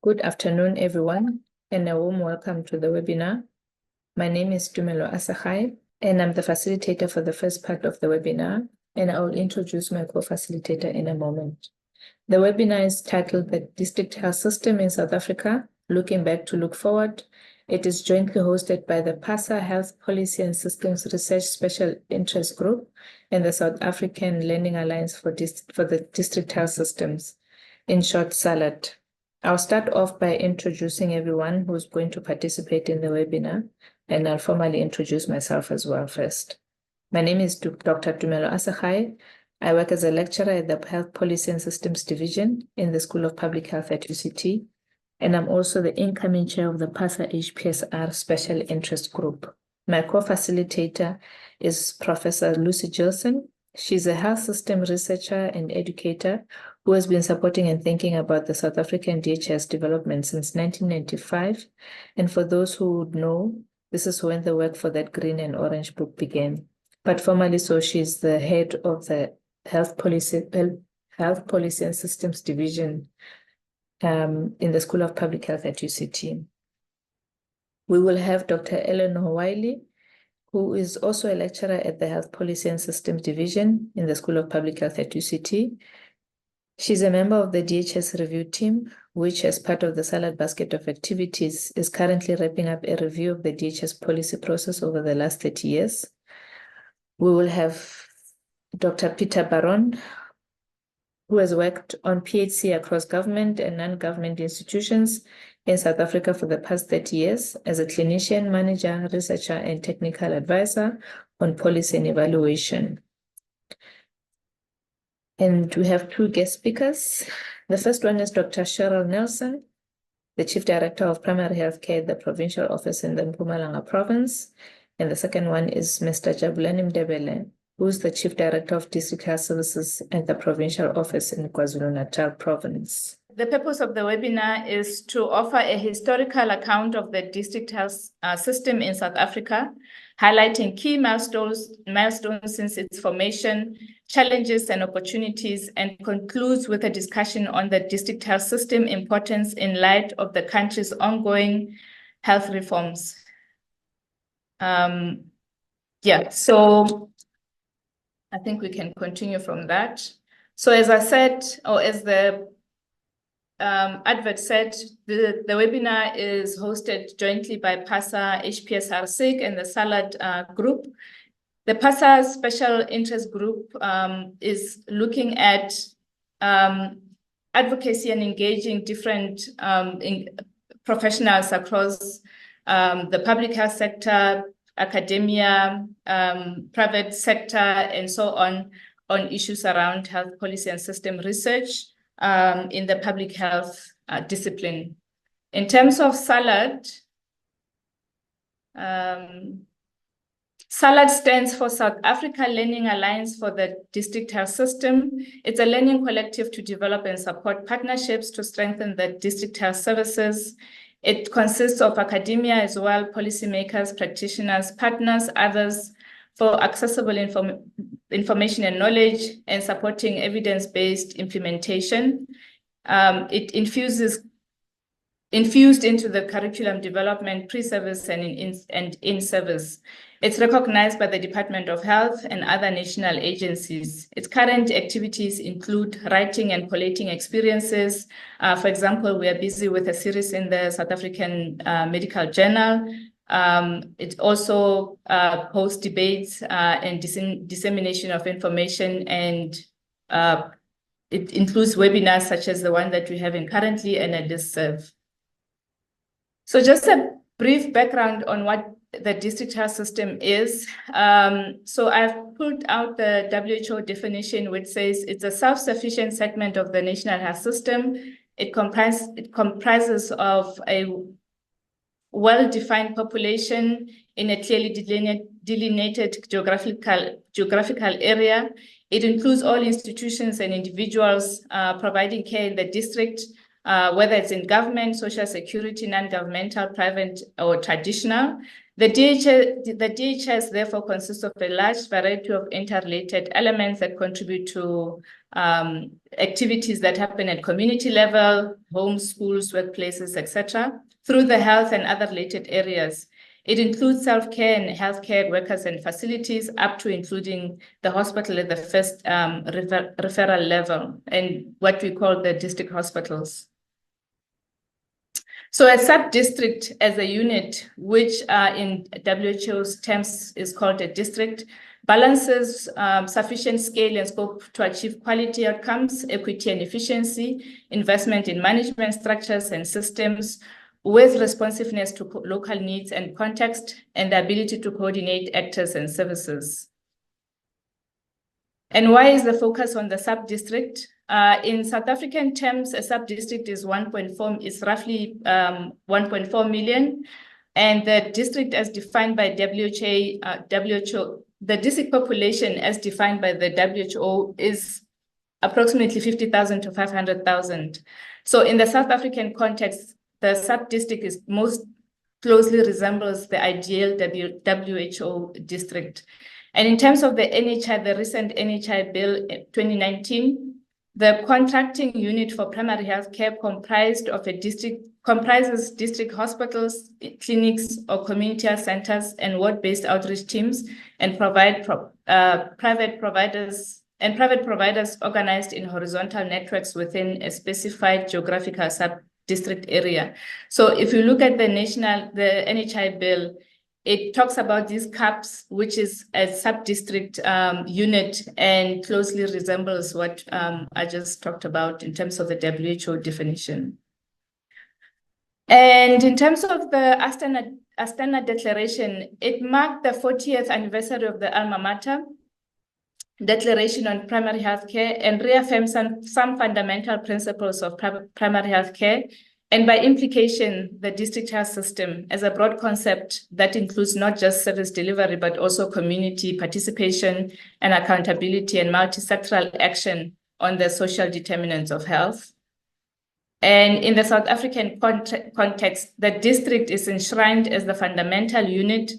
Good afternoon, everyone, and a warm welcome to the webinar. My name is Tumelo Asachai, and I'm the facilitator for the first part of the webinar, and I will introduce my co-facilitator in a moment. The webinar is titled The District Health System in South Africa, Looking Back to Look Forward. It is jointly hosted by the PASA Health Policy and Systems Research Special Interest Group and the South African Learning Alliance for the District Health Systems, in short, SALAD. I'll start off by introducing everyone who's going to participate in the webinar, and I'll formally introduce myself as well first. My name is Dr. Tumelo Asachai. I work as a lecturer at the Health Policy and Systems Division in the School of Public Health at UCT, and I'm also the incoming chair of the PASA HPSR Special Interest Group. My co-facilitator is Professor Lucy Gilson. She's a health system researcher and educator who has been supporting and thinking about the South African DHS development since 1995. And for those who would know, this is when the work for that green and orange book began. But formally, so she's the head of the Health Policy and Systems Division in the School of Public Health at UCT. We will have Dr. Eleanor Wiley, who is also a lecturer at the Health Policy and Systems Division in the School of Public Health at UCT. She's a member of the DHS review team, which as part of the SALAD basket of activities is currently wrapping up a review of the DHS policy process over the last 30 years. We will have Dr. Peter Baron, who has worked on PHC across government and non-government institutions in South Africa for the past 30 years as a clinician, manager, researcher, and technical advisor on policy and evaluation. And we have two guest speakers. The first one is Dr. Cheryl Nelson, the Chief Director of Primary Healthcare at the Provincial Office in the Mpumalanga Province. And the second one is Mr. Jabulani Mdebele, who is the Chief Director of District Health Services at the Provincial Office in KwaZulu-Natal Province. The purpose of the webinar is to offer a historical account of the district health system in South Africa, highlighting key milestones since its formation, challenges and opportunities, and concludes with a discussion on the district health system importance in light of the country's ongoing health reforms. So I think we can continue from that. So as I said, or as the advert said, the webinar is hosted jointly by PASA, HPSR SIG, and the SALAD group. The PASA Special Interest Group is looking at advocacy and engaging different professionals across the public health sector, academia, private sector, and so on issues around health policy and system research in the public health discipline. In terms of SALAD, SALAD stands for South Africa Learning Alliance for the District Health System. It's a learning collective to develop and support partnerships to strengthen the district health services. It consists of academia as well, policymakers, practitioners, partners, others, for accessible information and knowledge and supporting evidence-based implementation. It infused into the curriculum development, pre-service and in-service. It's recognized by the Department of Health and other national agencies. Its current activities include writing and collating experiences. For example, we are busy with a series in the South African Medical Journal. It also hosts debates and dissemination of information, and it includes webinars such as the one that we're having currently and a listserv. So just a brief background on what the district health system is. So I've pulled out the WHO definition, which says it's a self-sufficient segment of the national health system. It comprises of a well-defined population in a clearly delineated geographical area. It includes all institutions and individuals providing care in the district. whether it's in government, social security, non-governmental, private, or traditional. The DHS therefore consists of a large variety of interrelated elements that contribute to activities that happen at community level, homes, schools, workplaces, etc., through the health and other related areas. It includes self-care and healthcare workers and facilities, up to including the hospital at the first referral level and what we call the district hospitals. So a sub-district as a unit, which in WHO's terms is called a district, balances sufficient scale and scope to achieve quality outcomes, equity and efficiency, investment in management structures and systems, with responsiveness to local needs and context, and the ability to coordinate actors and services. And why is the focus on the sub-district? In South African terms, a sub-district is roughly 1.4 million, and the district as defined by WHO, the district population as defined by the WHO is approximately 50,000 to 500,000. So in the South African context, the sub-district is most closely resembles the ideal WHO district. And in terms of the NHI, the recent NHI bill 2019, the contracting unit for primary health care comprises district hospitals, clinics, or community health centers and ward-based outreach teams, and private providers organized in horizontal networks within a specified geographical sub-district area. So if you look at the NHI bill, it talks about these CAPs, which is a sub-district unit and closely resembles what I just talked about in terms of the WHO definition. And in terms of the Astana Declaration, it marked the 40th anniversary of the Alma Mater Declaration on Primary Health Care and reaffirmed some fundamental principles of primary health care, and by implication, the district health system as a broad concept that includes not just service delivery, but also community participation and accountability and multi-sectoral action on the social determinants of health. And in the South African context, the district is enshrined as the fundamental unit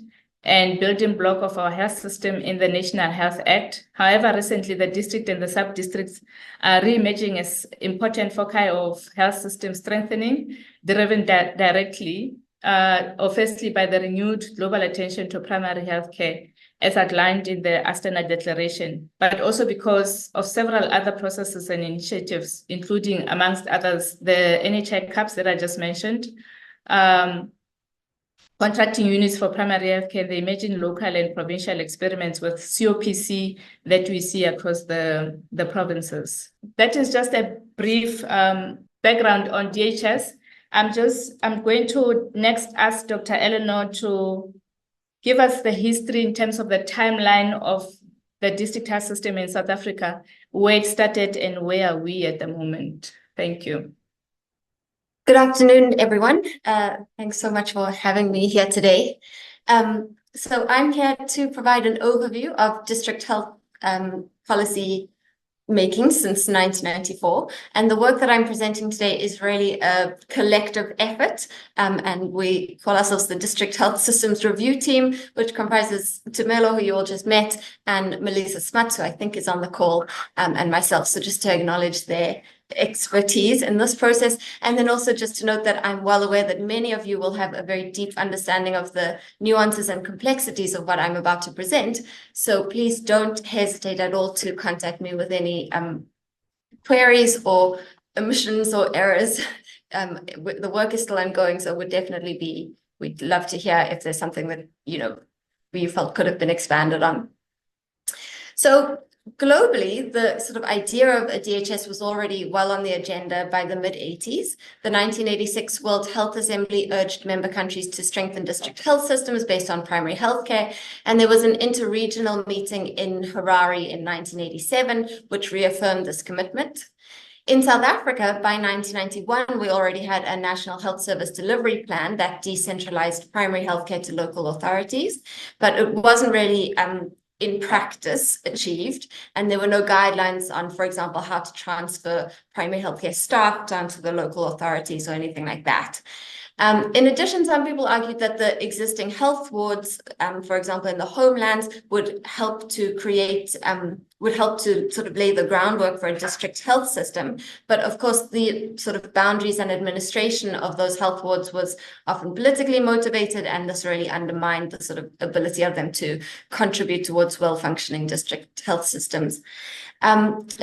and building block of our health system in the National Health Act. However, recently the district and the sub-districts are re-emerging as important foci of health system strengthening, driven directly, or firstly by the renewed global attention to primary health care, as outlined in the Astana Declaration, but also because of several other processes and initiatives, including, amongst others, the NHI CAPs that I just mentioned, contracting units for primary health care, the emerging local and provincial experiments with COPC that we see across the provinces. That is just a brief background on DHS. I'm going to next ask Dr. Eleanor to give us the history in terms of the timeline of the district health system in South Africa, where it started and where are we at the moment. Thank you. Good afternoon, everyone. Thanks so much for having me here today. So I'm here to provide an overview of district health policy making since 1994. And the work that I'm presenting today is really a collective effort. And we call ourselves the District Health Systems Review Team, which comprises Tumelo, who you all just met, and Melissa Smuts, who I think is on the call, and myself. So just to acknowledge their expertise in this process. And then also just to note that I'm well aware that many of you will have a very deep understanding of the nuances and complexities of what I'm about to present. So please don't hesitate at all to contact me with any queries or omissions or errors. The work is still ongoing, so we'd love to hear if there's something that, you felt could have been expanded on. So globally, the sort of idea of a DHS was already well on the agenda by the mid-80s. The 1986 World Health Assembly urged member countries to strengthen district health systems based on primary health care. And there was an interregional meeting in Harare in 1987, which reaffirmed this commitment. In South Africa, by 1991, we already had a National Health Service Delivery Plan that decentralized primary healthcare to local authorities, but it wasn't really in practice achieved, and there were no guidelines on, for example, how to transfer primary healthcare staff down to the local authorities or anything like that. In addition, some people argued that the existing health wards, for example, in the homelands, would help to sort of lay the groundwork for a district health system. But of course, the sort of boundaries and administration of those health wards was often politically motivated, and this really undermined the sort of ability of them to contribute towards well-functioning district health systems.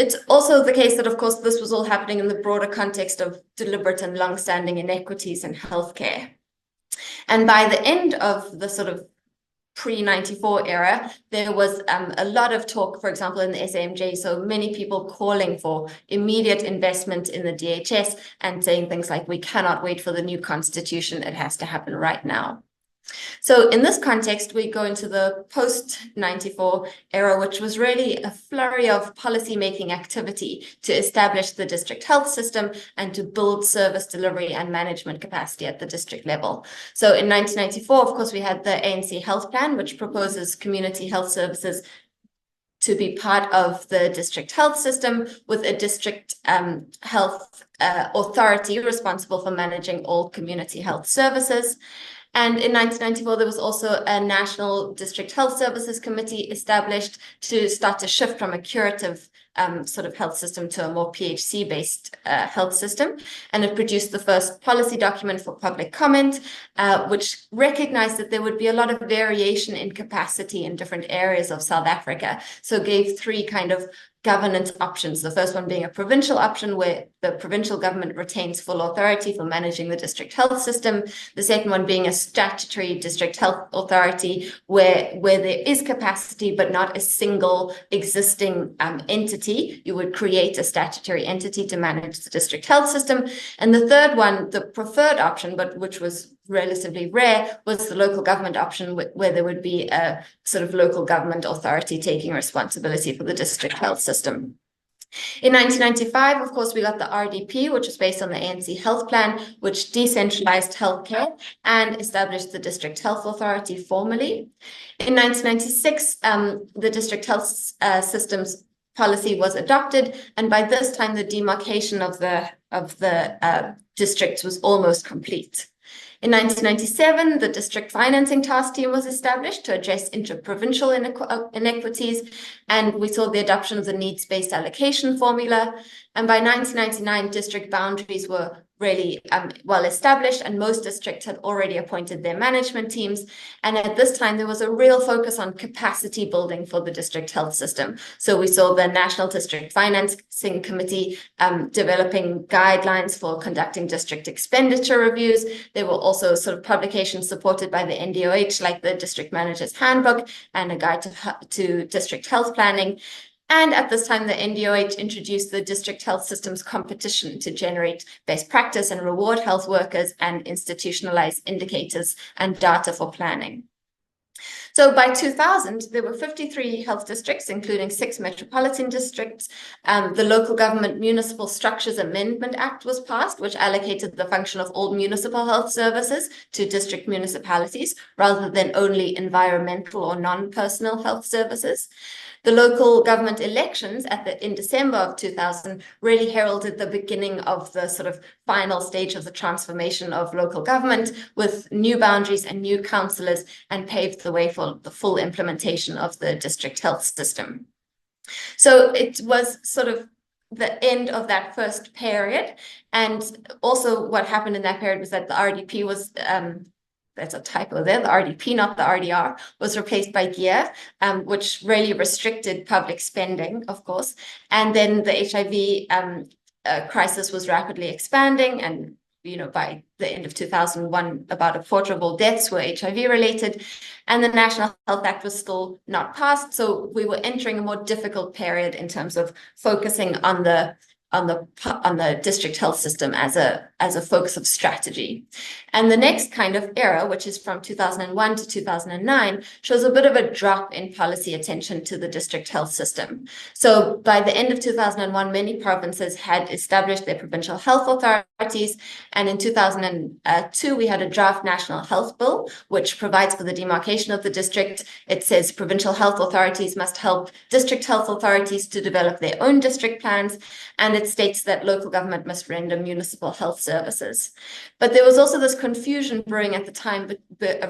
It's also the case that, of course, this was all happening in the broader context of deliberate and long-standing inequities in healthcare. And by the end of the sort of pre-94 era, there was a lot of talk, for example, in the SAMJ, so many people calling for immediate investment in the DHS and saying things like, we cannot wait for the new constitution, it has to happen right now. So in this context, we go into the post-94 era, which was really a flurry of policy-making activity to establish the district health system and to build service delivery and management capacity at the district level. So in 1994, of course, we had the ANC Health Plan, which proposes community health services to be part of the district health system, with a district health authority responsible for managing all community health services. And in 1994, there was also a National District Health Services Committee established to start to shift from a curative sort of health system to a more PHC-based health system. And it produced the first policy document for public comment, which recognized that there would be a lot of variation in capacity in different areas of South Africa. So gave three kind of governance options. The first one being a provincial option, where the provincial government retains full authority for managing the district health system. The second one being a statutory district health authority, where there is capacity but not a single existing entity. You would create a statutory entity to manage the district health system. And the third one, the preferred option, but which was relatively rare, was the local government option, where there would be a sort of local government authority taking responsibility for the district health system. In 1995, of course, we got the RDP, which was based on the ANC Health Plan, which decentralized healthcare and established the District Health Authority formally. In 1996, the District Health Systems policy was adopted, and by this time, the demarcation of the districts was almost complete. In 1997, the District Financing Task Team was established to address inter-provincial inequities, and we saw the adoption of the needs-based allocation formula. And by 1999, district boundaries were really well established, and most districts had already appointed their management teams. And at this time, there was a real focus on capacity building for the district health system. So we saw the National District Financing Committee developing guidelines for conducting district expenditure reviews. There were also sort of publications supported by the NDOH, like the District Manager's Handbook and a Guide to District Health Planning. And at this time, the NDOH introduced the District Health Systems Competition to generate best practice and reward health workers and institutionalize indicators and data for planning. So by 2000, there were 53 health districts, including 6 metropolitan districts. The Local Government Municipal Structures Amendment Act was passed, which allocated the function of all municipal health services to district municipalities, rather than only environmental or non-personal health services. The local government elections in December of 2000 really heralded the beginning of the sort of final stage of the transformation of local government, with new boundaries and new councillors, and paved the way for the full implementation of the district health system. So it was sort of the end of that first period. And also what happened in that period was that the RDP was that's a typo there, the RDP, not the RDR, was replaced by GEAR, which really restricted public spending, of course. And then the HIV crisis was rapidly expanding, and by the end of 2001, about a quarter of all deaths were HIV related, and the National Health Act was still not passed. So we were entering a more difficult period in terms of focusing on the district health system as as a focus of strategy. And the next kind of era, which is from 2001 to 2009, shows a bit of a drop in policy attention to the district health system. So by the end of 2001, many provinces had established their provincial health authorities. And in 2002, we had a draft national health bill, which provides for the demarcation of the district. It says provincial health authorities must help district health authorities to develop their own district plans. And it states that local government must render municipal health services. But there was also this confusion brewing at the time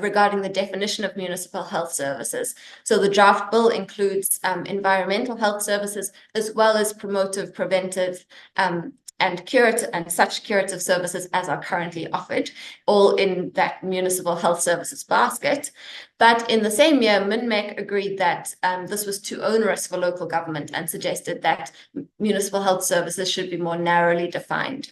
regarding the definition of municipal health services. So the draft bill includes environmental health services, as well as promotive, preventive, and curative and such curative services as are currently offered, all in that municipal health services basket. But in the same year, MINMEC agreed that this was too onerous for local government and suggested that municipal health services should be more narrowly defined.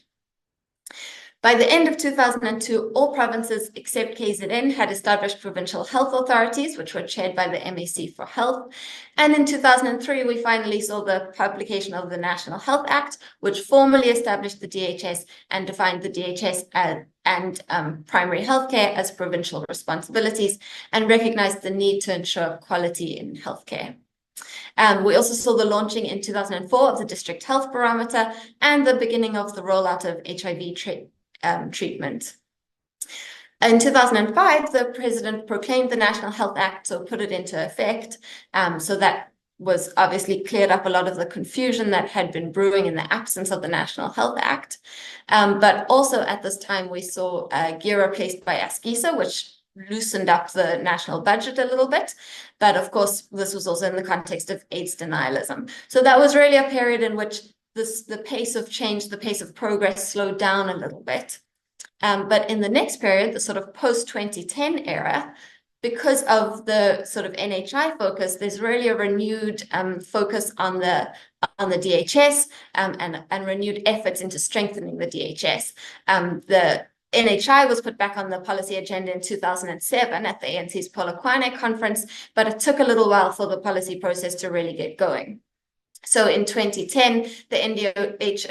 By the end of 2002, all provinces except KZN had established provincial health authorities, which were chaired by the MAC for Health. And in 2003, we finally saw the publication of the National Health Act, which formally established the DHS and defined the DHS and primary healthcare as provincial responsibilities and recognized the need to ensure quality in healthcare. We also saw the launching in 2004 of the District Health Barometer and the beginning of the rollout of HIV treatment. In 2005, the president proclaimed the National Health Act, so put it into effect. So that was obviously cleared up a lot of the confusion that had been brewing in the absence of the National Health Act. But also at this time, we saw GEAR replaced by ASGISA, which loosened up the national budget a little bit. But of course, this was also in the context of AIDS denialism. So that was really a period in which the pace of change, the pace of progress slowed down a little bit. But in the next period, the sort of post-2010 era, because of the sort of NHI focus, there's really a renewed focus on the DHS and renewed efforts into strengthening the DHS. The NHI was put back on the policy agenda in 2007 at the ANC's Polokwane conference, but it took a little while for the policy process to really get going. So in 2010, the NDOH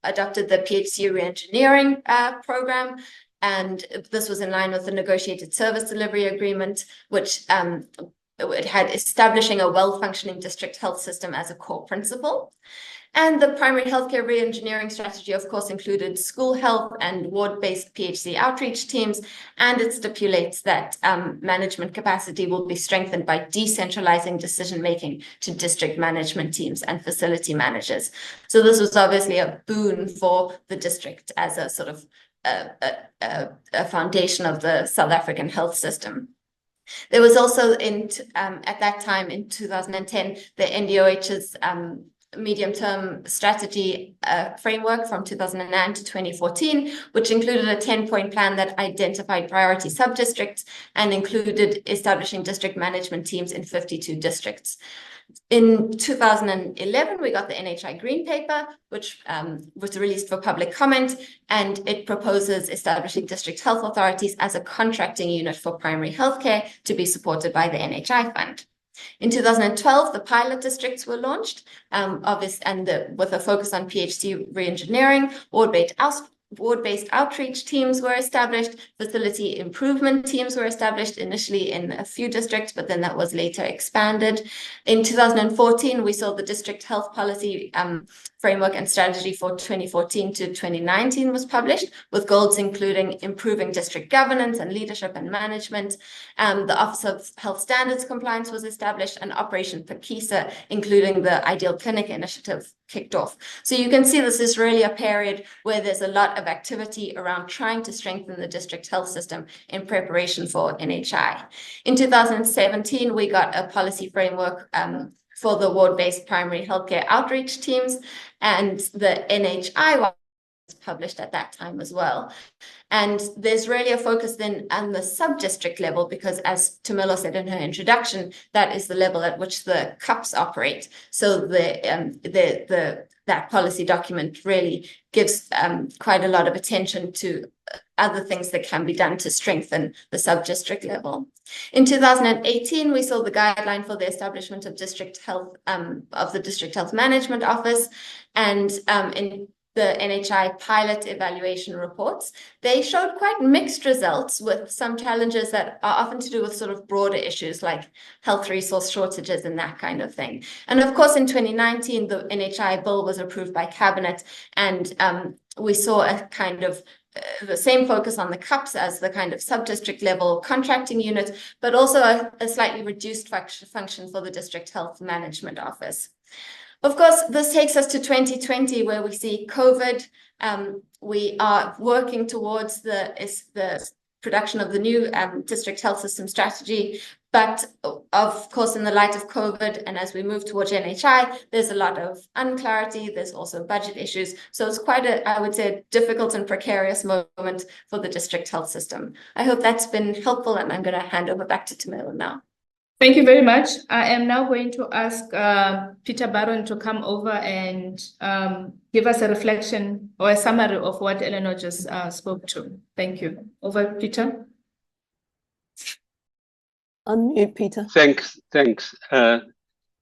adopted the PHC reengineering program, and this was in line with the negotiated service delivery agreement, which it had establishing a well-functioning district health system as a core principle. And the primary healthcare reengineering strategy, of course, included school health and ward-based PHC outreach teams, and it stipulates that management capacity will be strengthened by decentralizing decision-making to district management teams and facility managers. So this was obviously a boon for the district as a sort of a foundation of the South African health system. There was also at that time in 2010, the NDOH's medium-term strategy framework from 2009 to 2014, which included a 10-point plan that identified priority sub-districts and included establishing district management teams in 52 districts. In 2011, we got the NHI Green Paper, which was released for public comment, and it proposes establishing district health authorities as a contracting unit for primary healthcare to be supported by the NHI Fund. In 2012, the pilot districts were launched, with a focus on PHC reengineering. Ward-based outreach teams were established. Facility improvement teams were established initially in a few districts, but then that was later expanded. In 2014, we saw the district health policy framework and strategy for 2014 to 2019 was published, with goals including improving district governance and leadership and management. The Office of Health Standards Compliance was established, and Operation Phakisa, including the Ideal Clinic initiative, kicked off. So you can see this is really a period where there's a lot of activity around trying to strengthen the district health system in preparation for NHI. In 2017, we got a policy framework for the ward-based primary healthcare outreach teams, and the NHI was published at that time as well. And there's really a focus then on the sub-district level, because as Tumelo said in her introduction, that is the level at which the CUPs operate. So that policy document really gives quite a lot of attention to other things that can be done to strengthen the sub-district level. In 2018, we saw the guideline for the establishment of district health, of the District Health Management Office. And in the NHI pilot evaluation reports, they showed quite mixed results, with some challenges that are often to do with sort of broader issues like health resource shortages and that kind of thing. And of course, in 2019, the NHI bill was approved by Cabinet, and we saw a kind of the same focus on the CUPs as the kind of sub-district level contracting unit, but also a slightly reduced function for the District Health Management Office. Of course, this takes us to 2020, where we see COVID. We are working towards the production of the new district health system strategy. But of course, in the light of COVID, and as we move towards NHI, there's a lot of unclarity. There's also budget issues. So it's quite I would say, difficult and precarious moment for the district health system. I hope that's been helpful, and I'm going to hand over back to Tumelo now. Thank you very much. I am now going to ask Peter Barron to come over and give us a reflection or a summary of what Eleanor just spoke to. Thank you. Over, Peter. Unmute, Peter. Thanks,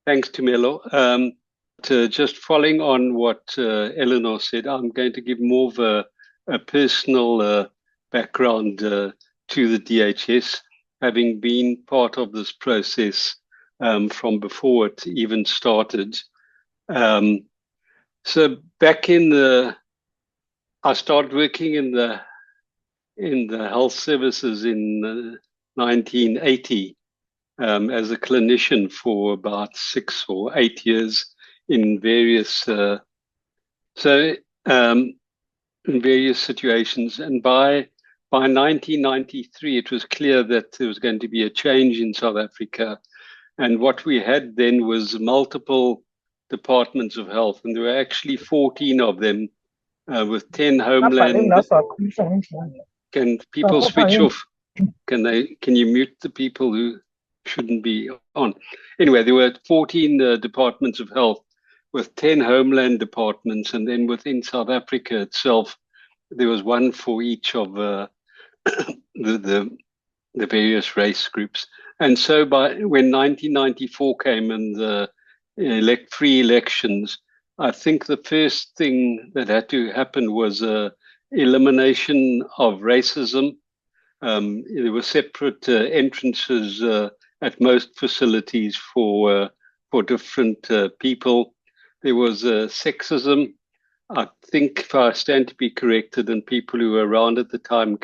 Tumelo. Just following on what Eleanor said, I'm going to give more of a personal background to the DHS, having been part of this process from before it even started. So back I started working in the health services in 1980 as a clinician for about 6 or 8 years in various situations. And by 1993, it was clear that there was going to be a change in South Africa. And what we had then was multiple departments of health, and there were actually 14 of them with 10 homeland. Can people switch off? Can you mute the people who shouldn't be on? Anyway, there were 14 departments of health with 10 homeland departments, and then within South Africa itself, there was one for each of the various race groups. And so when 1994 came and the free elections, I think the first thing that had to happen was elimination of racism. There were separate entrances at most facilities for different people. There was sexism. I think, if I stand to be corrected, and people who were around at the time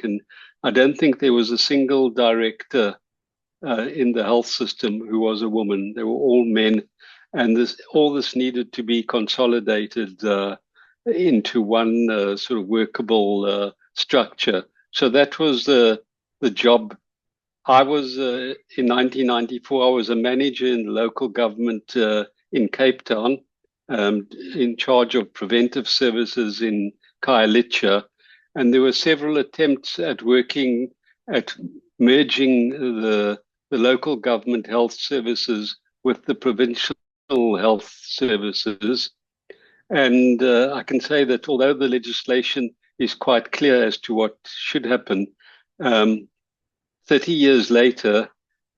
I don't think there was a single director in the health system who was a woman. They were all men, and all this needed to be consolidated into one sort of workable structure. So that was the job. I was in 1994. I was a manager in local government in Cape Town, in charge of preventive services in Khayelitsha, and there were several attempts at merging the local government health services with the provincial health services. And I can say that although the legislation is quite clear as to what should happen, 30 years later,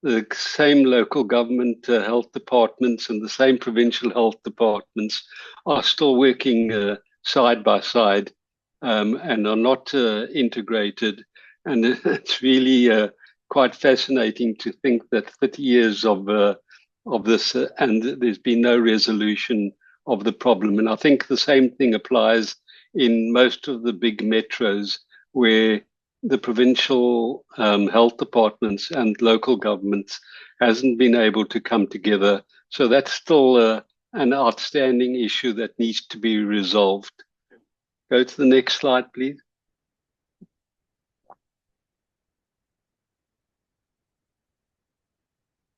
the same local government health departments and the same provincial health departments are still working side by side and are not integrated. And it's really quite fascinating to think that 30 years of this and there's been no resolution of the problem. And I think the same thing applies in most of the big metros, where the provincial health departments and local governments hasn't been able to come together. So that's still an outstanding issue that needs to be resolved. Go to the next slide, please.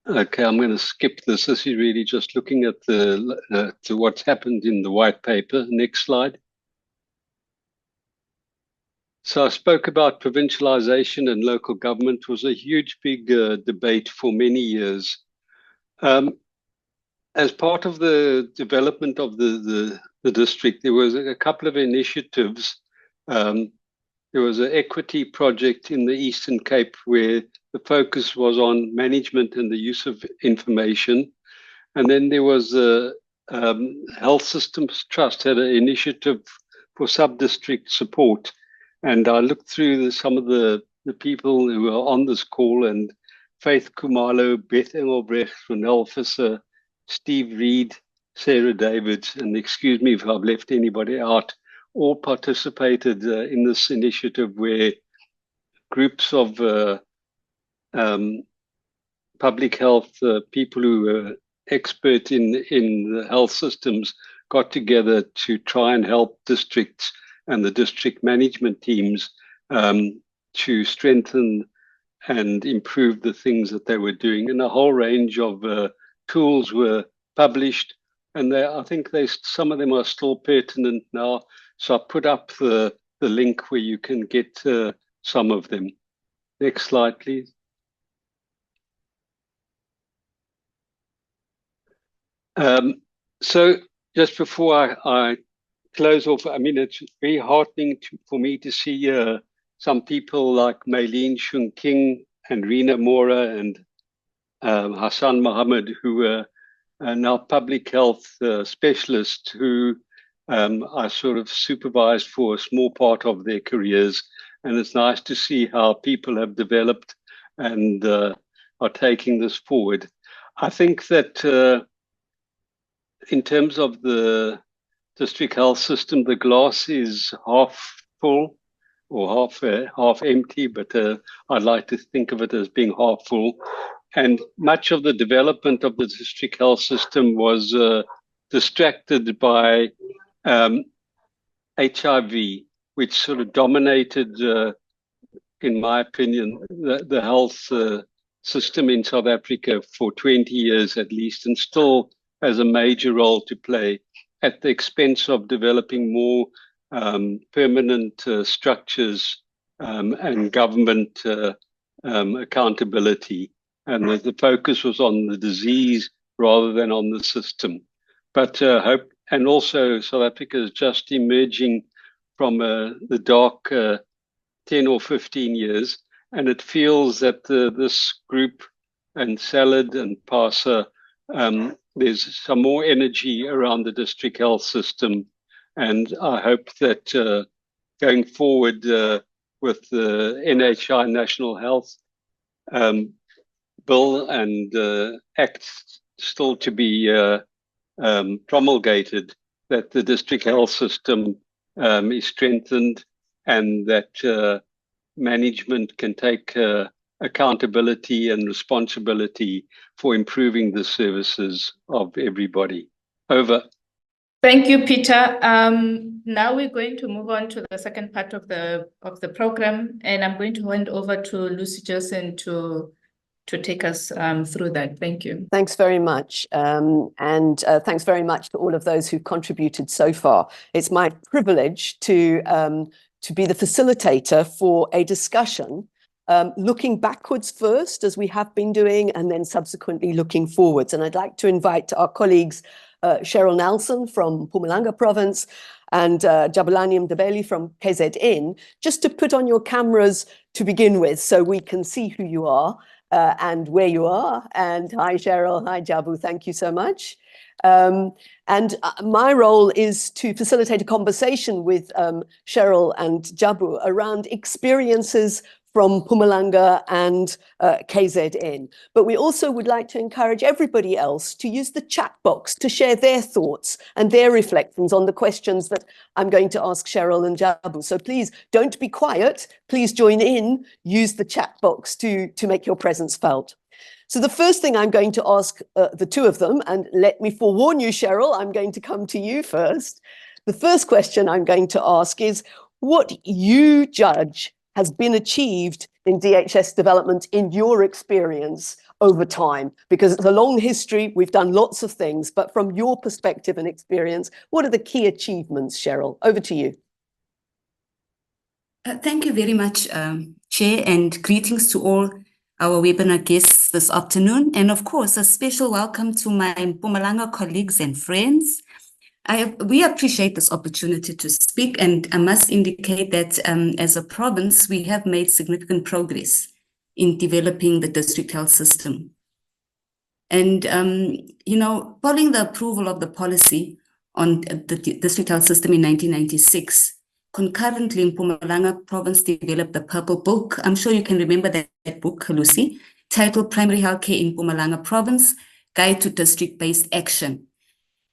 Okay, I'm going to skip this. This is really just looking at to what's happened in the white paper. Next slide. So I spoke about provincialization and local government. It was a huge, big debate for many years. As part of the development of the district, there was a couple of initiatives. There was an equity project in the Eastern Cape where the focus was on management and the use of information. And then there was a Health Systems Trust had an initiative for sub-district support. And I looked through some of the people who are on this call, and Faith Kumalo, Beth Engelbrecht, Ronel Visser, Steve Reed, Sarah Davids, and excuse me if I've left anybody out, all participated in this initiative where groups of public health people who were expert in the health systems got together to try and help districts and the district management teams to strengthen and improve the things that they were doing. And a whole range of tools were published, and I think some of them are still pertinent now. So I put up the link where you can get some of them. Next slide, please. So just before I close off, I mean, it's very heartening for me to see some people like Maylene Shung King and Rina Mora and Hassan Mohammed, who are now public health specialists who I sort of supervised for a small part of their careers. And it's nice to see how people have developed and are taking this forward. I think that in terms of the district health system, the glass is half full or half empty, but I'd like to think of it as being half full. And much of the development of the district health system was distracted by HIV, which sort of dominated, in my opinion, the health system in South Africa for 20 years at least, and still has a major role to play at the expense of developing more permanent structures and government accountability. And the focus was on the disease rather than on the system. But and also South Africa is just emerging from the dark 10 or 15 years, and it feels that this group and Salad and PASA, there's some more energy around the district health system, and I hope that going forward with the NHI National Health Bill and Act still to be promulgated, that the district health system is strengthened and that management can take accountability and responsibility for improving the services of everybody. Over. Thank you, Peter. Now we're going to move on to the second part of the program, and I'm going to hand over to Lucy Johnson to take us through that. Thank you. Thanks very much. And thanks very much to all of those who've contributed so far. It's my privilege to be the facilitator for a discussion looking backwards first, as we have been doing, and then subsequently looking forwards. And I'd like to invite our colleagues, Cheryl Nelson from Mpumalanga Province and Jabulani Mdebeli from KZN, just to put on your cameras to begin with so we can see who you are and where you are. And hi, Cheryl. Hi, Jabu. Thank you so much. And my role is to facilitate a conversation with Cheryl and Jabu around experiences from Mpumalanga and KZN. But we also would like to encourage everybody else to use the chat box to share their thoughts and their reflections on the questions that I'm going to ask Cheryl and Jabu. So please don't be quiet. Please join in, use the chat box to make your presence felt. So the first thing I'm going to ask the two of them, and let me forewarn you, Cheryl, I'm going to come to you first. The first question I'm going to ask is what you judge has been achieved in DHS development in your experience over time? Because it's a long history, we've done lots of things, but from your perspective and experience, what are the key achievements, Cheryl? Over to you. Thank you very much, Chair, and greetings to all our webinar guests this afternoon. And of course, a special welcome to my Mpumalanga colleagues and friends. We appreciate this opportunity to speak, and I must indicate that as a province, we have made significant progress in developing the district health system. And, you know, following the approval of the policy on the district health system in 1996. Concurrently, Mpumalanga province developed the Purple Book. I'm sure you can remember that book, Lucy, titled Primary Healthcare in Mpumalanga Province, Guide to District-Based Action.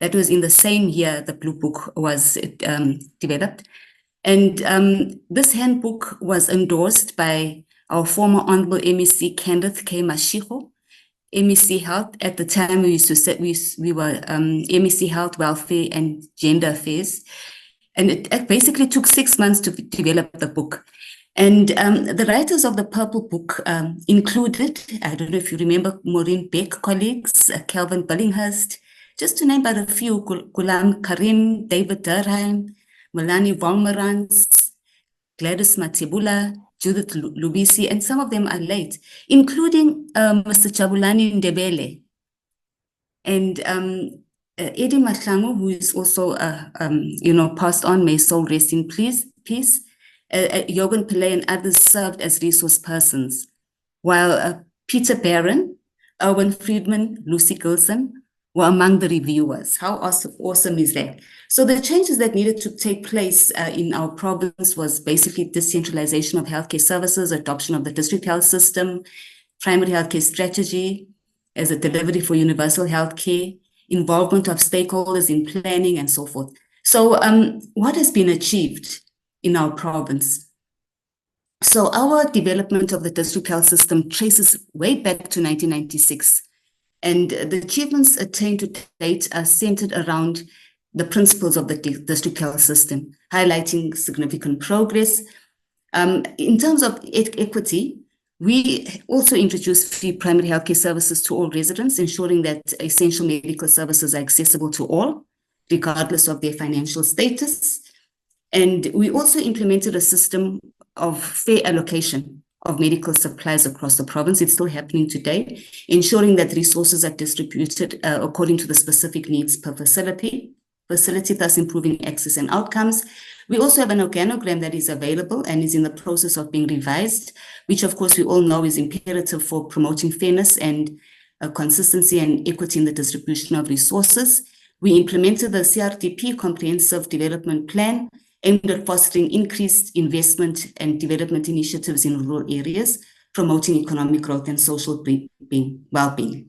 That was in the same year the Blue Book was developed. And this handbook was endorsed by our former Honorable MEC, Kenneth K. Mashiko, MEC Health. At the time, we used to say we were MEC Health, Welfare and Gender Affairs. And it basically took 6 months to develop the book. And the writers of the Purple Book included, I don't know if you remember, Maureen Beck colleagues, Kelvin Billinghurst, just to name but a few, Ghulam Karim, David Durham, Melanie Volmerans, Gladys Matebula, Judith Lubisi, and some of them are late, including Mr. Jabulani Ndebele. And Eddie Mahlangu, who is also, passed on, may soul rest in peace. Jorgen Pillay and others served as resource persons, while Peter Barron, Erwin Friedman, Lucy Gilson were among the reviewers. How awesome is that? So the changes that needed to take place in our province was basically decentralization of healthcare services, adoption of the district health system, primary healthcare strategy as a delivery for universal healthcare, involvement of stakeholders in planning and so forth. So what has been achieved in our province? So our development of the district health system traces way back to 1996. And the achievements attained to date are centered around the principles of the district health system, highlighting significant progress. In terms of equity, we also introduced free primary healthcare services to all residents, ensuring that essential medical services are accessible to all, regardless of their financial status. And we also implemented a system of fair allocation of medical supplies across the province. It's still happening today, ensuring that resources are distributed according to the specific needs per facility, thus improving access and outcomes. We also have an organogram that is available and is in the process of being revised, which of course we all know is imperative for promoting fairness and consistency and equity in the distribution of resources. We implemented the CRDP Comprehensive Development Plan, aimed at fostering increased investment and development initiatives in rural areas, promoting economic growth and social well-being.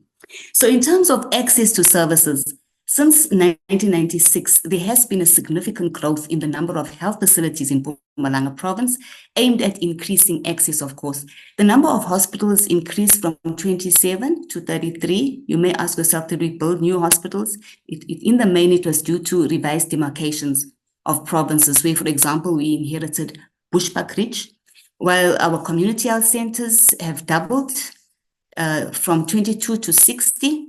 So in terms of access to services, since 1996, there has been a significant growth in the number of health facilities in Mpumalanga province, aimed at increasing access, of course. The number of hospitals increased from 27 to 33. You may ask yourself, did we build new hospitals? In the main, it was due to revised demarcations of provinces, where, for example, we inherited Bushbuck Ridge, while our community health centers have doubled from 22 to 60.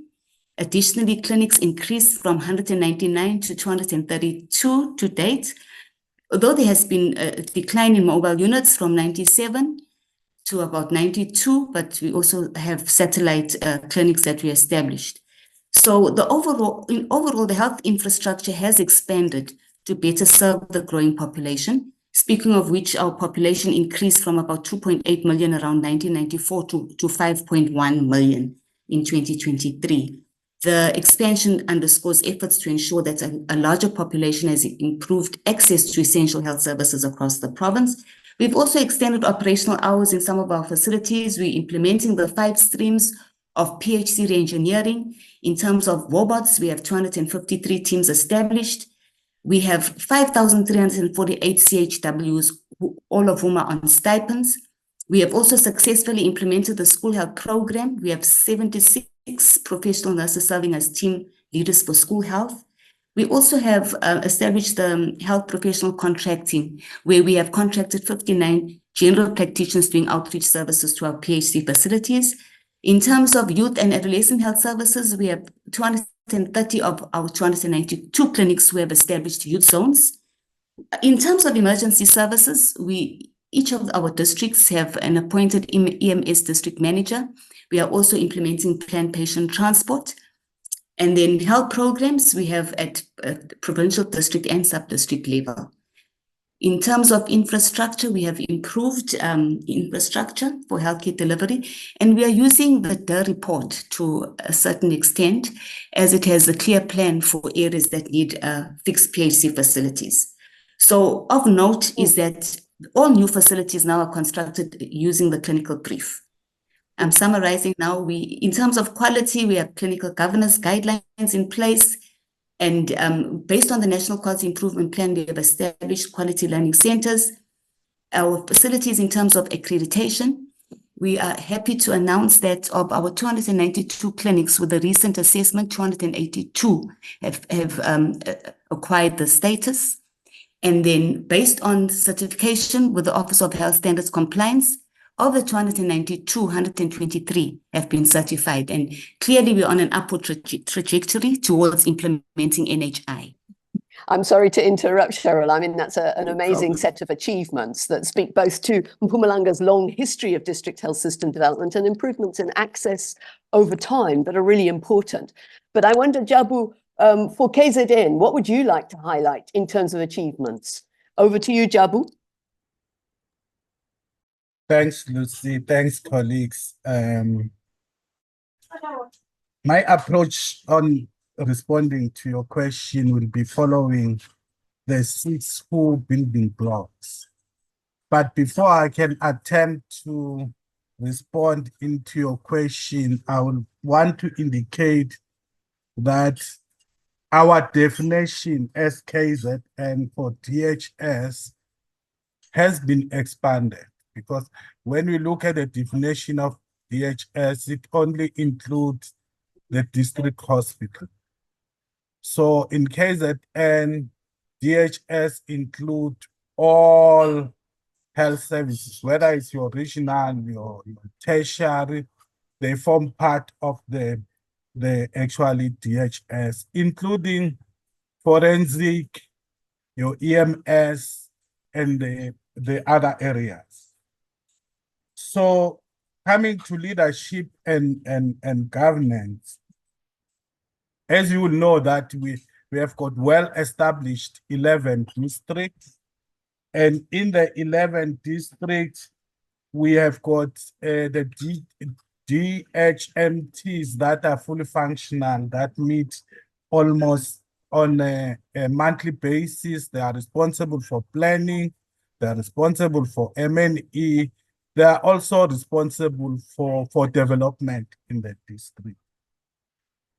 Additionally, clinics increased from 199 to 232 to date, although there has been a decline in mobile units from 97 to about 92, but we also have satellite clinics that we established. So overall, the health infrastructure has expanded to better serve the growing population, speaking of which our population increased from about 2.8 million around 1994 to 5.1 million in 2023. The expansion underscores efforts to ensure that a larger population has improved access to essential health services across the province. We've also extended operational hours in some of our facilities. We're implementing the 5 streams of PHC re-engineering. In terms of robots, we have 253 teams established. We have 5,348 CHWs, all of whom are on stipends. We have also successfully implemented the school health program. We have 76 professional nurses serving as team leaders for school health. We also have established the health professional contracting, where we have contracted 59 general practitioners doing outreach services to our PHC facilities. In terms of youth and adolescent health services, we have 230 of our 292 clinics who have established youth zones. In terms of emergency services, each of our districts have an appointed EMS district manager. We are also implementing planned patient transport. And then health programs we have at provincial, district and sub-district level. In terms of infrastructure, we have improved infrastructure for healthcare delivery, and we are using the DER report to a certain extent, as it has a clear plan for areas that need fixed PHC facilities. So of note is that all new facilities now are constructed using the clinical brief. I'm summarizing now. In terms of quality, we have clinical governance guidelines in place. And based on the National Quality Improvement Plan, we have established quality learning centers. Our facilities in terms of accreditation, we are happy to announce that of our 292 clinics with the recent assessment, 282 have acquired the status. And then based on certification with the Office of Health Standards Compliance, of the 292, 123 have been certified, and clearly we're on an upward trajectory towards implementing NHI. I'm sorry to interrupt, Cheryl. I mean, that's an amazing set of achievements that speak both to Mpumalanga's long history of district health system development and improvements in access over time that are really important. But I wonder, Jabu, for KZN, what would you like to highlight in terms of achievements? Over to you, Jabu. Thanks, Lucy. Thanks, colleagues. My approach on responding to your question will be following the 6 full building blocks. But before I can attempt to respond into your question, I would want to indicate that our definition as KZN for DHS has been expanded. Because when we look at the definition of DHS, it only includes the district hospital. So in KZN, DHS include all health services, whether it's your regional, your tertiary, they form part of the actually DHS, including forensic, your EMS, and the other areas. So coming to leadership and governance, as you will know that we have got well-established 11 districts, and in the 11 districts, we have got the DHMTs that are fully functional, that meet almost on a monthly basis. They are responsible for planning, they are responsible for M&E, they are also responsible for development in the district.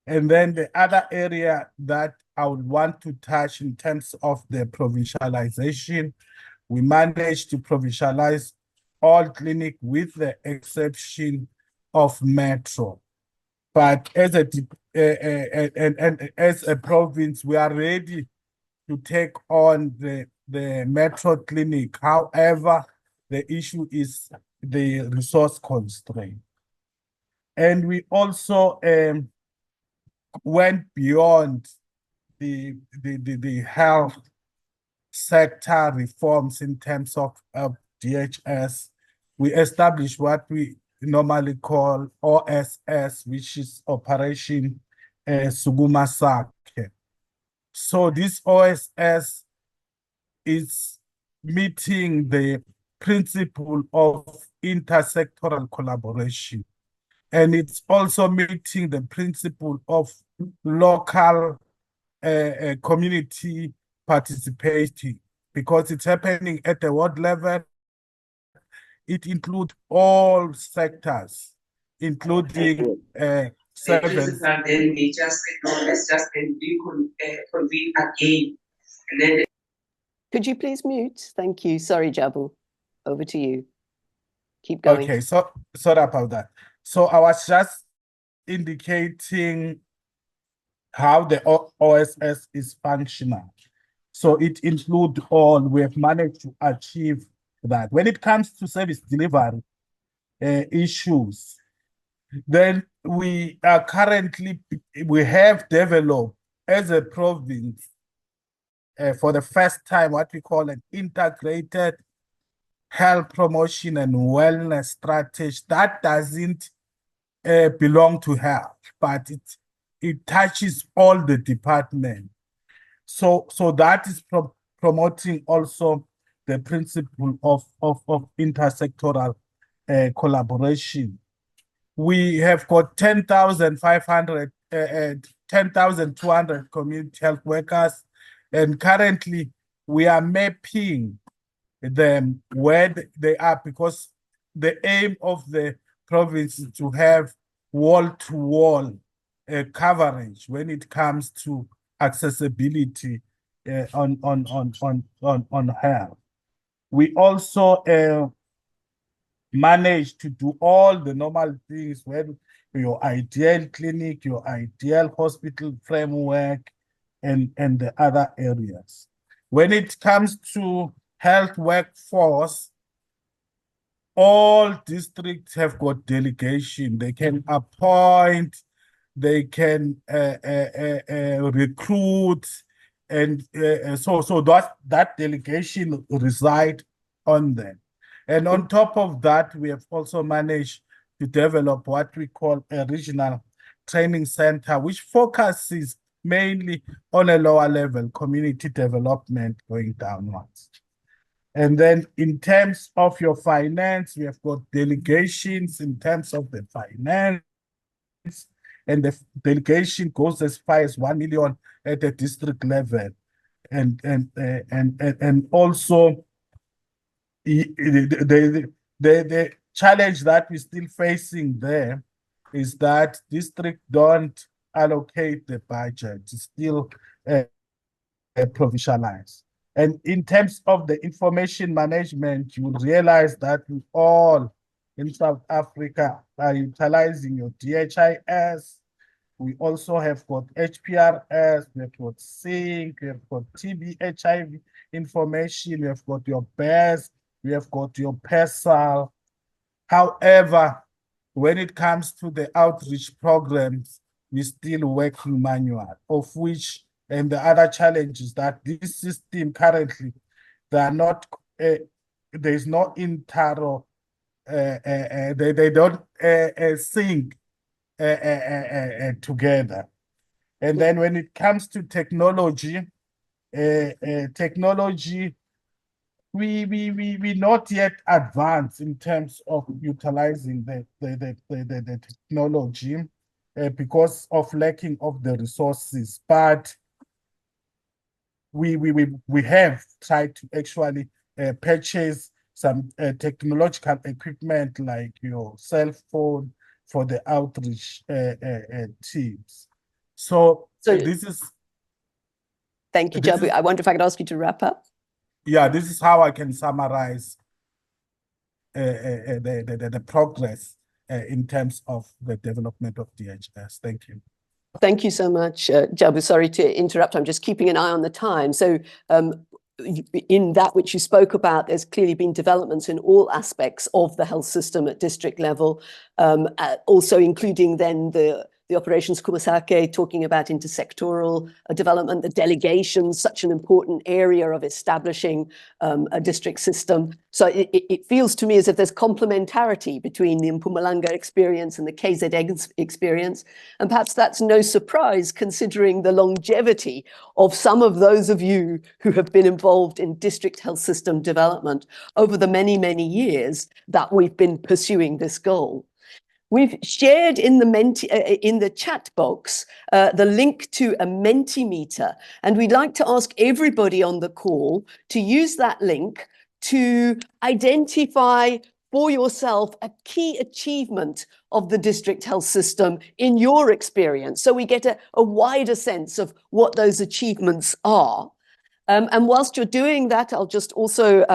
And then the other area that I would want to touch in terms of the provincialization, we managed to provincialize all clinics with the exception of Metro. But as a province, we are ready to take on the Metro clinic. However, the issue is the resource constraint. And we also went beyond the health sector reforms in terms of DHS. We established what we normally call OSS, which is Operation Sukuma Sakhe. So this OSS is meeting the principle of intersectoral collaboration. And it's also meeting the principle of local community participating, because it's happening at the world level. It includes all sectors, including service. Then they just said, no, let's just convene again. And then Could you please mute? Thank you. Sorry, Jabu. Over to you. Keep going. Okay, so sorry about that. So I was just indicating how the OSS is functional. So it includes all. We have managed to achieve that. When it comes to service delivery issues, then we have developed as a province for the first time what we call an integrated health promotion and wellness strategy that doesn't belong to health, but it touches all the departments. So that is promoting also the principle of intersectoral collaboration. We have got 10,200 community health workers, and currently we are mapping them where they are, because the aim of the province is to have wall-to-wall coverage when it comes to accessibility on health. We also manage to do all the normal things, when your ideal clinic, your ideal hospital framework, and the other areas. When it comes to health workforce, all districts have got delegation. They can appoint, they can recruit, and so that delegation reside on them. And on top of that, we have also managed to develop what we call a regional training center, which focuses mainly on a lower level community development going downwards. And then in terms of your finance, we have got delegations in terms of the finance, and the delegation goes as far as 1 million at the district level. And also the challenge that we're still facing there is that district don't allocate the budget. It's still provincialized. And in terms of the information management, you will realize that we all in South Africa are utilizing your DHIS. We also have got HPRS, we have got SYNC, we have got TB, HIV information, we have got your BES, we have got your PESAL. However, when it comes to the outreach programs, we're still working manual, of which, and the other challenge is that this system currently, they are not, there's no intero, they don't sync together. And then when it comes to technology, we not yet advanced in terms of utilizing the technology because of lacking of the resources, but we have tried to actually purchase some technological equipment like your cell phone for the outreach teams. So this is. Thank you, Jabu. I wonder if I could ask you to wrap up. Yeah, this is how I can summarize the progress in terms of the development of DHS. Thank you. Thank you so much, Jabu. Sorry to interrupt. I'm just keeping an eye on the time. So in that which you spoke about, there's clearly been developments in all aspects of the health system at district level, also including then the operations Kumasake, talking about intersectoral development, the delegations, such an important area of establishing a district system. So it feels to me as if there's complementarity between the Mpumalanga experience and the KZN experience. And perhaps that's no surprise considering the longevity of some of those of you who have been involved in district health system development over the many, many years that we've been pursuing this goal. We've shared in the chat box the link to a Mentimeter, and we'd like to ask everybody on the call to use that link to identify for yourself a key achievement of the district health system in your experience, so we get a wider sense of what those achievements are. And whilst you're doing that, I'll just also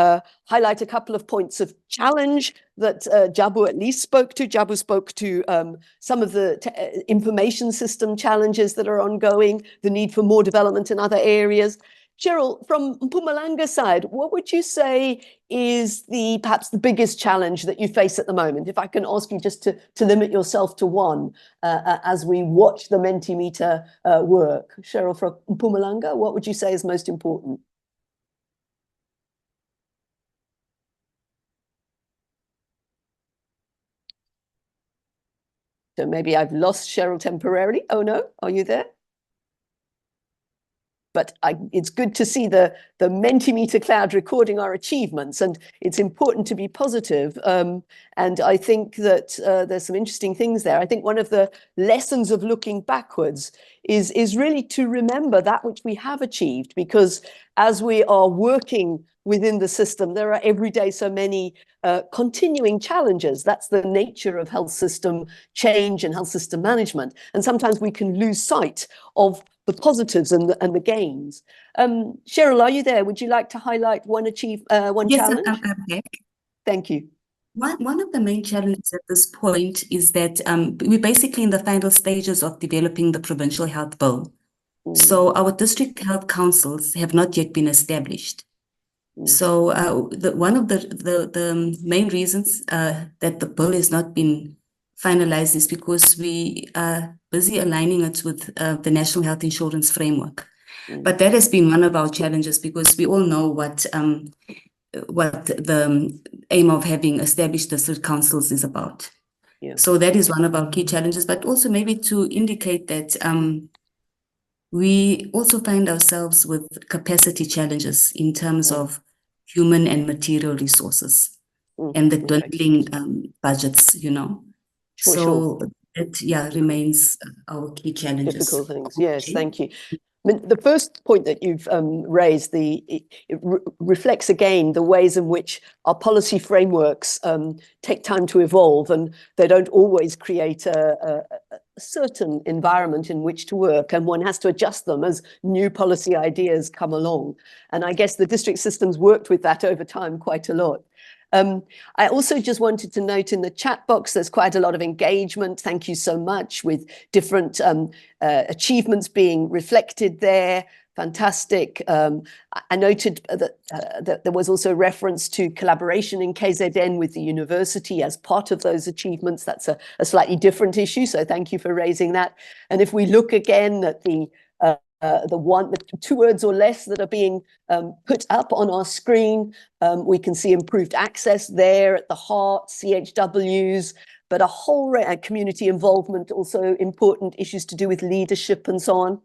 highlight a couple of points of challenge that Jabu at least spoke to. Jabu spoke to some of the information system challenges that are ongoing, the need for more development in other areas. Cheryl, from Mpumalanga side, what would you say is perhaps the biggest challenge that you face at the moment? If I can ask you just to limit yourself to one as we watch the Mentimeter work. Cheryl, from Mpumalanga, what would you say is most important? So maybe I've lost Cheryl temporarily. Oh no, are you there? but it's good to see the Mentimeter cloud recording our achievements, and it's important to be positive. And I think that there's some interesting things there. I think one of the lessons of looking backwards is really to remember that which we have achieved, because as we are working within the system, there are every day so many continuing challenges. That's the nature of health system change and health system management. And sometimes we can lose sight of the positives and the gains. Cheryl, are you there? Would you like to highlight one Yes, challenge? I'm back. Thank you. One of the main challenges at this point is that we're basically in the final stages of developing the provincial health bill. So our district health councils have not yet been established. So one of the main reasons that the bill has not been finalized is because we are busy aligning it with the National Health Insurance Framework. But that has been one of our challenges, because we all know what the aim of having established district councils is about. Yeah. So that is one of our key challenges, but also maybe to indicate that we also find ourselves with capacity challenges in terms of human and material resources and the dwindling budgets, you know. So it remains our key challenges. Difficult things. Yes, thank you. I mean, the first point that you've raised, it reflects again the ways in which our policy frameworks take time to evolve, and they don't always create a certain environment in which to work, and one has to adjust them as new policy ideas come along. And I guess the district systems worked with that over time quite a lot. I also just wanted to note in the chat box, there's quite a lot of engagement. Thank you so much, with different achievements being reflected there. Fantastic. I noted that there was also reference to collaboration in KZN with the university as part of those achievements. That's a slightly different issue, so thank you for raising that. And if we look again at the two words or less that are being put up on our screen, we can see improved access there at the heart, CHWs, but a whole community involvement, also important issues to do with leadership and so on.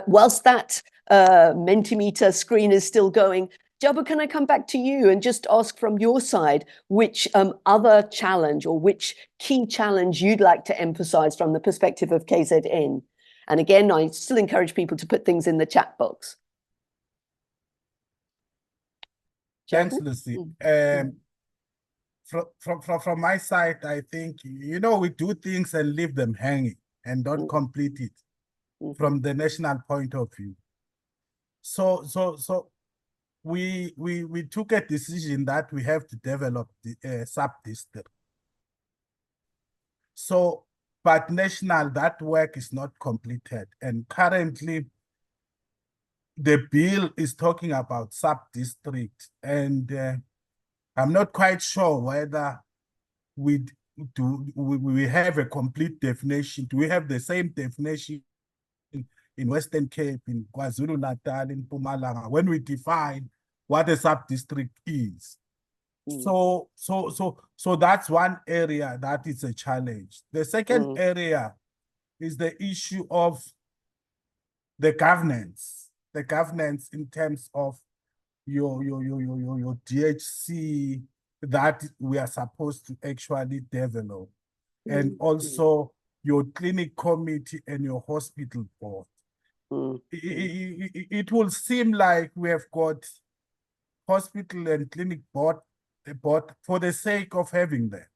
Whilst that Mentimeter screen is still going, Jabu, can I come back to you and just ask from your side which other challenge or which key challenge you'd like to emphasize from the perspective of KZN? And again, I still encourage people to put things in the chat box. Thanks, Lucy. From my side, I think, you know, we do things and leave them hanging and don't complete it from the national point of view. So we took a decision that we have to develop the sub-district. So, but national, that work is not completed. And currently, the bill is talking about sub-district. And I'm not quite sure whether we have a complete definition. Do we have the same definition in Western Cape, in KwaZulu-Natal, in Mpumalanga, when we define what a sub-district is? So that's one area that is a challenge. The second area is the issue of the governance in terms of your DHC that we are supposed to actually develop, and also your clinic committee and your hospital board. It will seem like we have got hospital and clinic board for the sake of having them,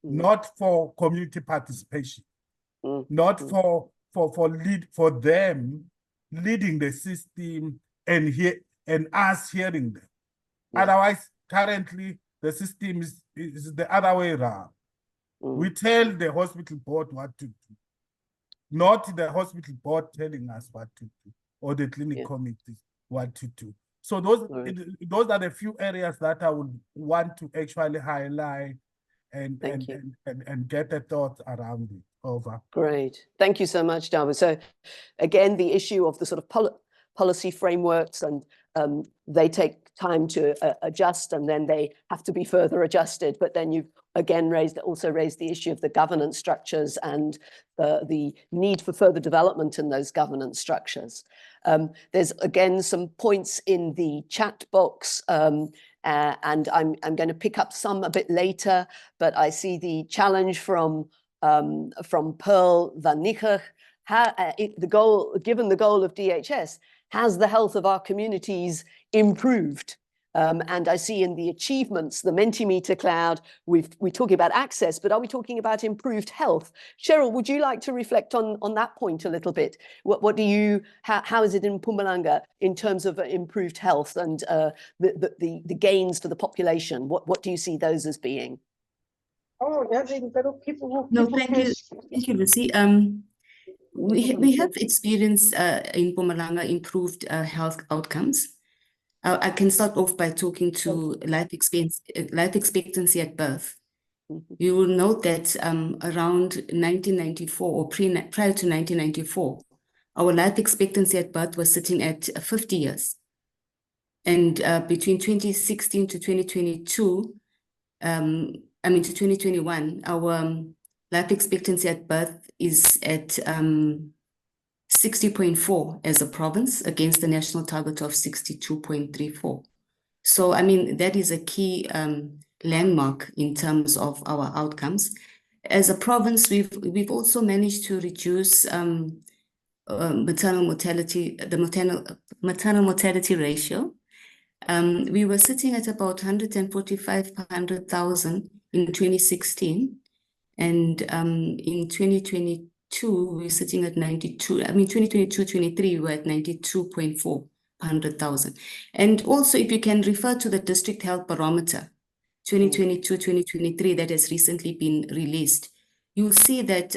not for community participation, not for them leading the system and us hearing them. Otherwise, currently the system is the other way around. We tell the hospital board what to do, not the hospital board telling us what to do, or the clinic committees what to do. So those are the few areas that I would want to actually highlight and get a thought around it. Over. Great. Thank you so much, Jabu. So again, the issue of the sort of policy frameworks, and they take time to adjust, and then they have to be further adjusted. But then you've again also raised the issue of the governance structures and the need for further development in those governance structures. There's again some points in the chat box, and I'm going to pick up some a bit later, but I see the challenge from Pearl van Niekerk. Given the goal of DHS, has the health of our communities improved? And I see in the achievements, the Mentimeter Cloud, we're talking about access, but are we talking about improved health? Cheryl, would you like to reflect on that point a little bit? How is it in Mpumalanga in terms of improved health and the gains for the population? What do you see those as being? No, thank you. Thank you, Lucy. We have experienced in Mpumalanga improved health outcomes. I can start off by talking to life expectancy at birth. You will note that around 1994 or prior to 1994, our life expectancy at birth was sitting at 50 years. And between 2016 to 2022, to 2021, our life expectancy at birth is at 60.4 as a province against the national target of 62.34. So, that is a key landmark in terms of our outcomes. As a province, we've also managed to reduce maternal mortality, the maternal mortality ratio. We were sitting at about 145 per 100,000 in 2016, and in 2022 we're sitting at 92. 2022-23 we were at 92.4 per 100,000. And also, if you can refer to the District Health Barometer 2022-2023 that has recently been released, you'll see that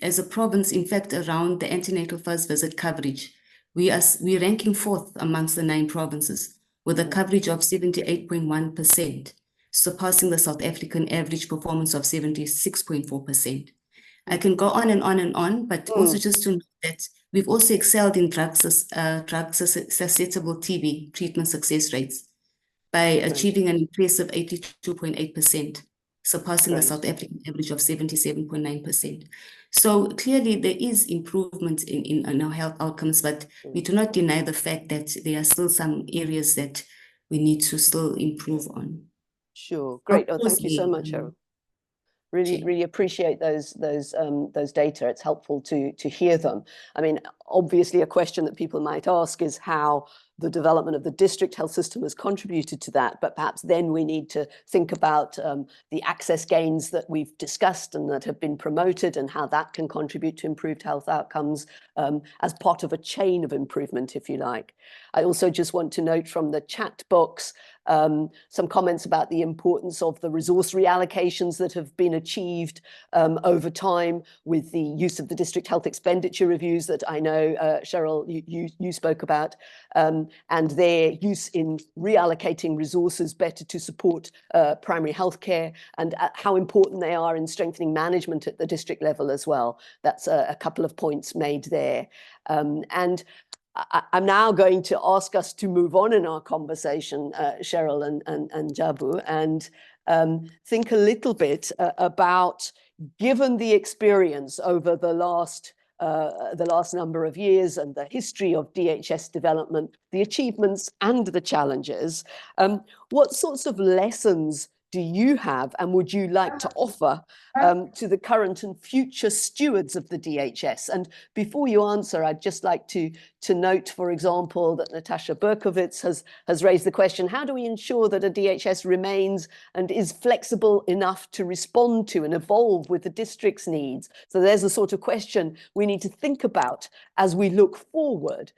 as a province, in fact, around the antenatal first visit coverage, we're ranking 4th amongst the 9 provinces with a coverage of 78.1%, surpassing the South African average performance of 76.4%. I can go on and on and on, but also just to note that we've also excelled in drug-susceptible TB treatment success rates by achieving an impressive 82.8%, surpassing the South African average of 77.9%. So clearly there is improvement in our health outcomes, but we do not deny the fact that there are still some areas that we need to still improve on. Sure, great. Oh, thank you so much, Cheryl. Really appreciate those data. It's helpful to hear them. Obviously, a question that people might ask is how the development of the district health system has contributed to that, but perhaps then we need to think about the access gains that we've discussed and that have been promoted and how that can contribute to improved health outcomes as part of a chain of improvement, if you like. I also just want to note from the chat box some comments about the importance of the resource reallocations that have been achieved over time with the use of the district health expenditure reviews that I know, Cheryl, you spoke about, and their use in reallocating resources better to support primary healthcare, and how important they are in strengthening management at the district level as well. That's a couple of points made there. And I'm now going to ask us to move on in our conversation, Cheryl and Jabu, and think a little bit about, given the experience over the last number of years and the history of DHS development, the achievements and the challenges, what sorts of lessons do you have and would you like to offer to the current and future stewards of the DHS? And before you answer, I'd just like to note, for example, that Natasha Berkowitz has raised the question, how do we ensure that a DHS remains and is flexible enough to respond to and evolve with the district's needs? So there's a sort of question we need to think about as we look forward.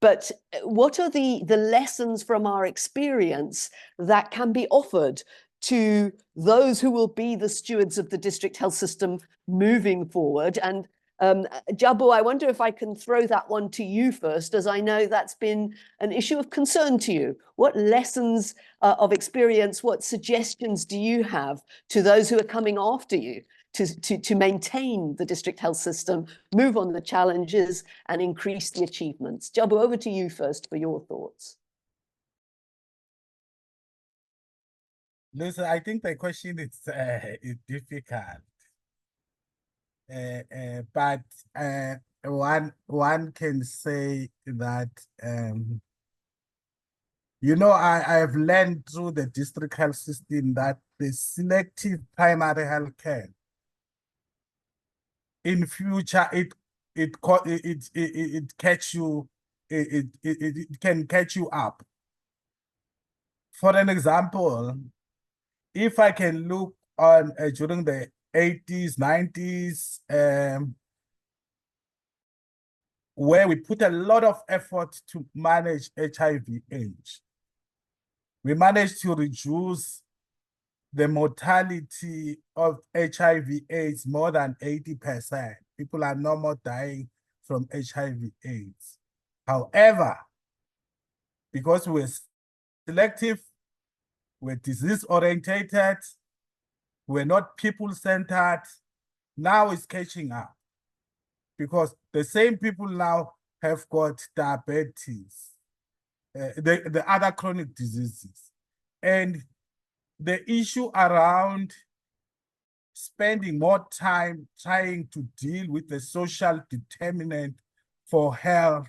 But what are the lessons from our experience that can be offered to those who will be the stewards of the district health system moving forward? And Jabu, I wonder if I can throw that one to you first, as I know that's been an issue of concern to you. What lessons of experience, what suggestions do you have to those who are coming after you to maintain the district health system, move on the challenges and increase the achievements? Jabu, over to you first for your thoughts. Listen, I think the question is difficult. But one can say that you know, I have learned through the district health system that the selective primary health care in future it catch you it can catch you up. For an example, if I can look on during the 80s, 90s, where we put a lot of effort to manage HIV/AIDS. We managed to reduce the mortality of HIV/AIDS more than 80%. People are no more dying from HIV/AIDS. However, because we're selective, we're disease-orientated, we're not people-centered, now it's catching up. Because the same people now have got diabetes, the other chronic diseases. And the issue around spending more time trying to deal with the social determinant for health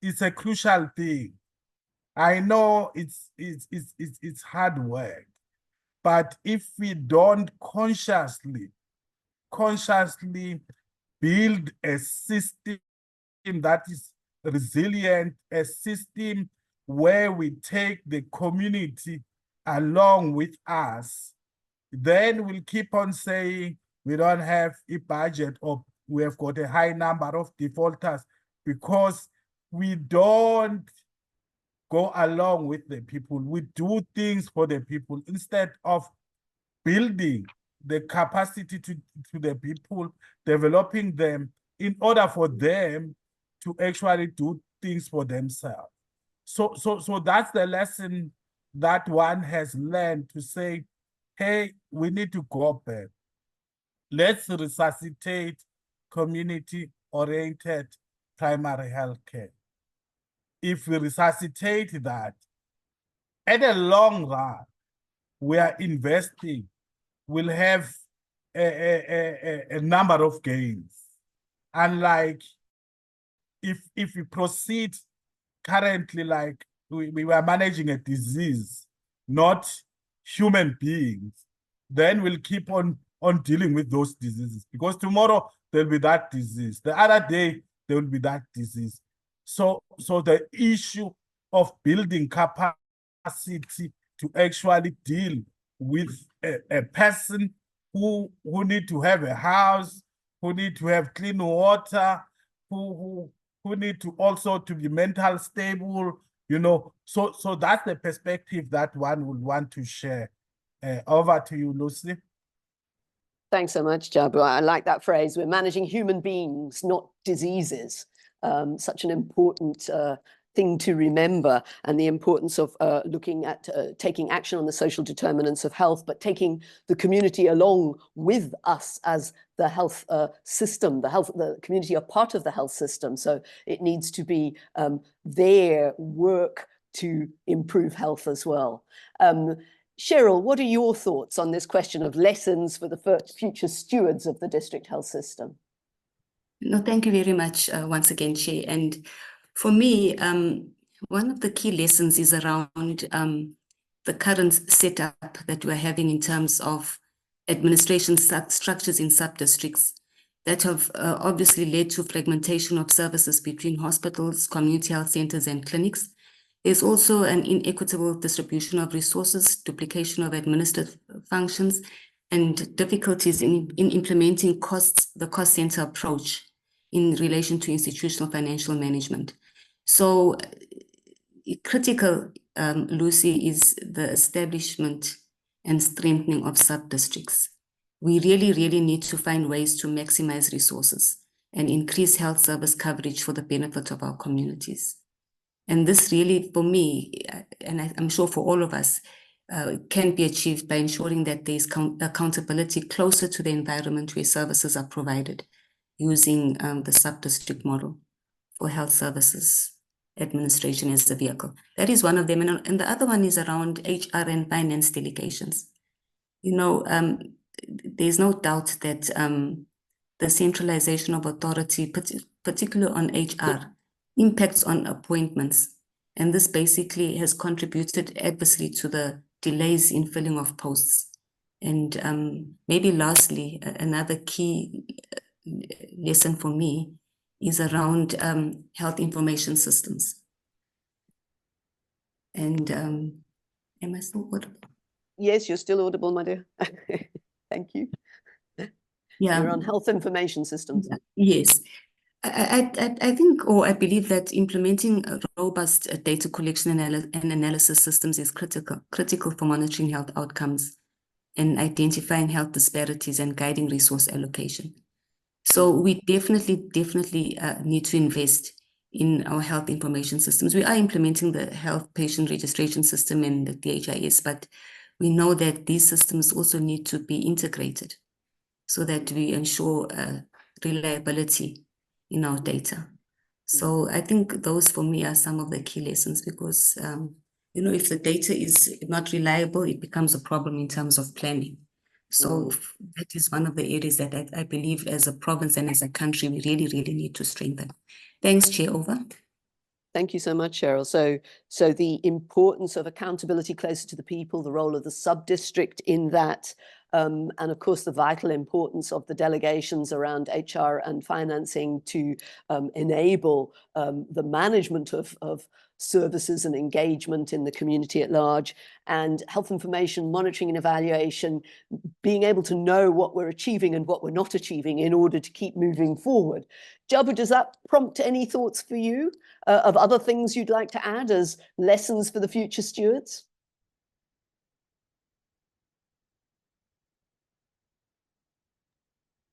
is a crucial thing. I know it's hard work, but if we don't consciously build a system that is resilient, a system where we take the community along with us, then we'll keep on saying we don't have a budget or we have got a high number of defaulters because we don't go along with the people. We do things for the people instead of building the capacity to the people, developing them in order for them to actually do things for themselves. So that's the lesson that one has learned, to say, hey, we need to go back. Let's resuscitate community-oriented primary health care. If we resuscitate that, at a long run, we are investing, we'll have a number of gains. Unlike if we proceed currently like we were managing a disease, not human beings, then we'll keep on dealing with those diseases, because tomorrow there'll be that disease, the other day there will be that disease. So the issue of building capacity to actually deal with a person who need to have a house, who need to have clean water, who need to also to be mental stable, you know. So that's the perspective that one would want to share. Over to you, Lucy. Thanks so much, Jabu. I like that phrase. We're managing human beings, not diseases. Such an important thing to remember, and the importance of looking at taking action on the social determinants of health, but taking the community along with us as the health system. The community are part of the health system, so it needs to be their work to improve health as well. Cheryl, what are your thoughts on this question of lessons for the future stewards of the district health system? No, thank you very much once again, Chair. And for me, one of the key lessons is around the current setup that we're having in terms of administration structures in sub-districts that have obviously led to fragmentation of services between hospitals, community health centers, and clinics. There's also an inequitable distribution of resources, duplication of administrative functions, and difficulties in implementing the cost center approach in relation to institutional financial management. So critical, Lucy, is the establishment and strengthening of sub-districts. We really need to find ways to maximize resources and increase health service coverage for the benefit of our communities. And this really, for me, and I'm sure for all of us, can be achieved by ensuring that there's accountability closer to the environment where services are provided, using the sub-district model for health services administration as a vehicle. That is one of them. And the other one is around HR and finance delegations. You know, there's no doubt that the centralization of authority, particularly on HR, impacts on appointments. And this basically has contributed adversely to the delays in filling of posts. And maybe lastly, another key lesson for me is around health information systems. And am I still audible? Yes, you're still audible, my dear. Thank you. Yeah. You're on health information systems. Yes. I think, or I believe that implementing a robust data collection and analysis systems is critical for monitoring health outcomes and identifying health disparities and guiding resource allocation. So we definitely need to invest in our health information systems. We are implementing the health patient registration system and the DHIS, but we know that these systems also need to be integrated so that we ensure reliability in our data. So I think those for me are some of the key lessons, because you know, if the data is not reliable, it becomes a problem in terms of planning. So that is one of the areas that I believe as a province and as a country, we really need to strengthen. Thanks, Chair. Over. Thank you so much, Cheryl. So the importance of accountability closer to the people, the role of the sub-district in that, and of course the vital importance of the delegations around HR and financing to enable the management of services and engagement in the community at large, and health information monitoring and evaluation, being able to know what we're achieving and what we're not achieving in order to keep moving forward. Jabu, does that prompt any thoughts for you of other things you'd like to add as lessons for the future stewards?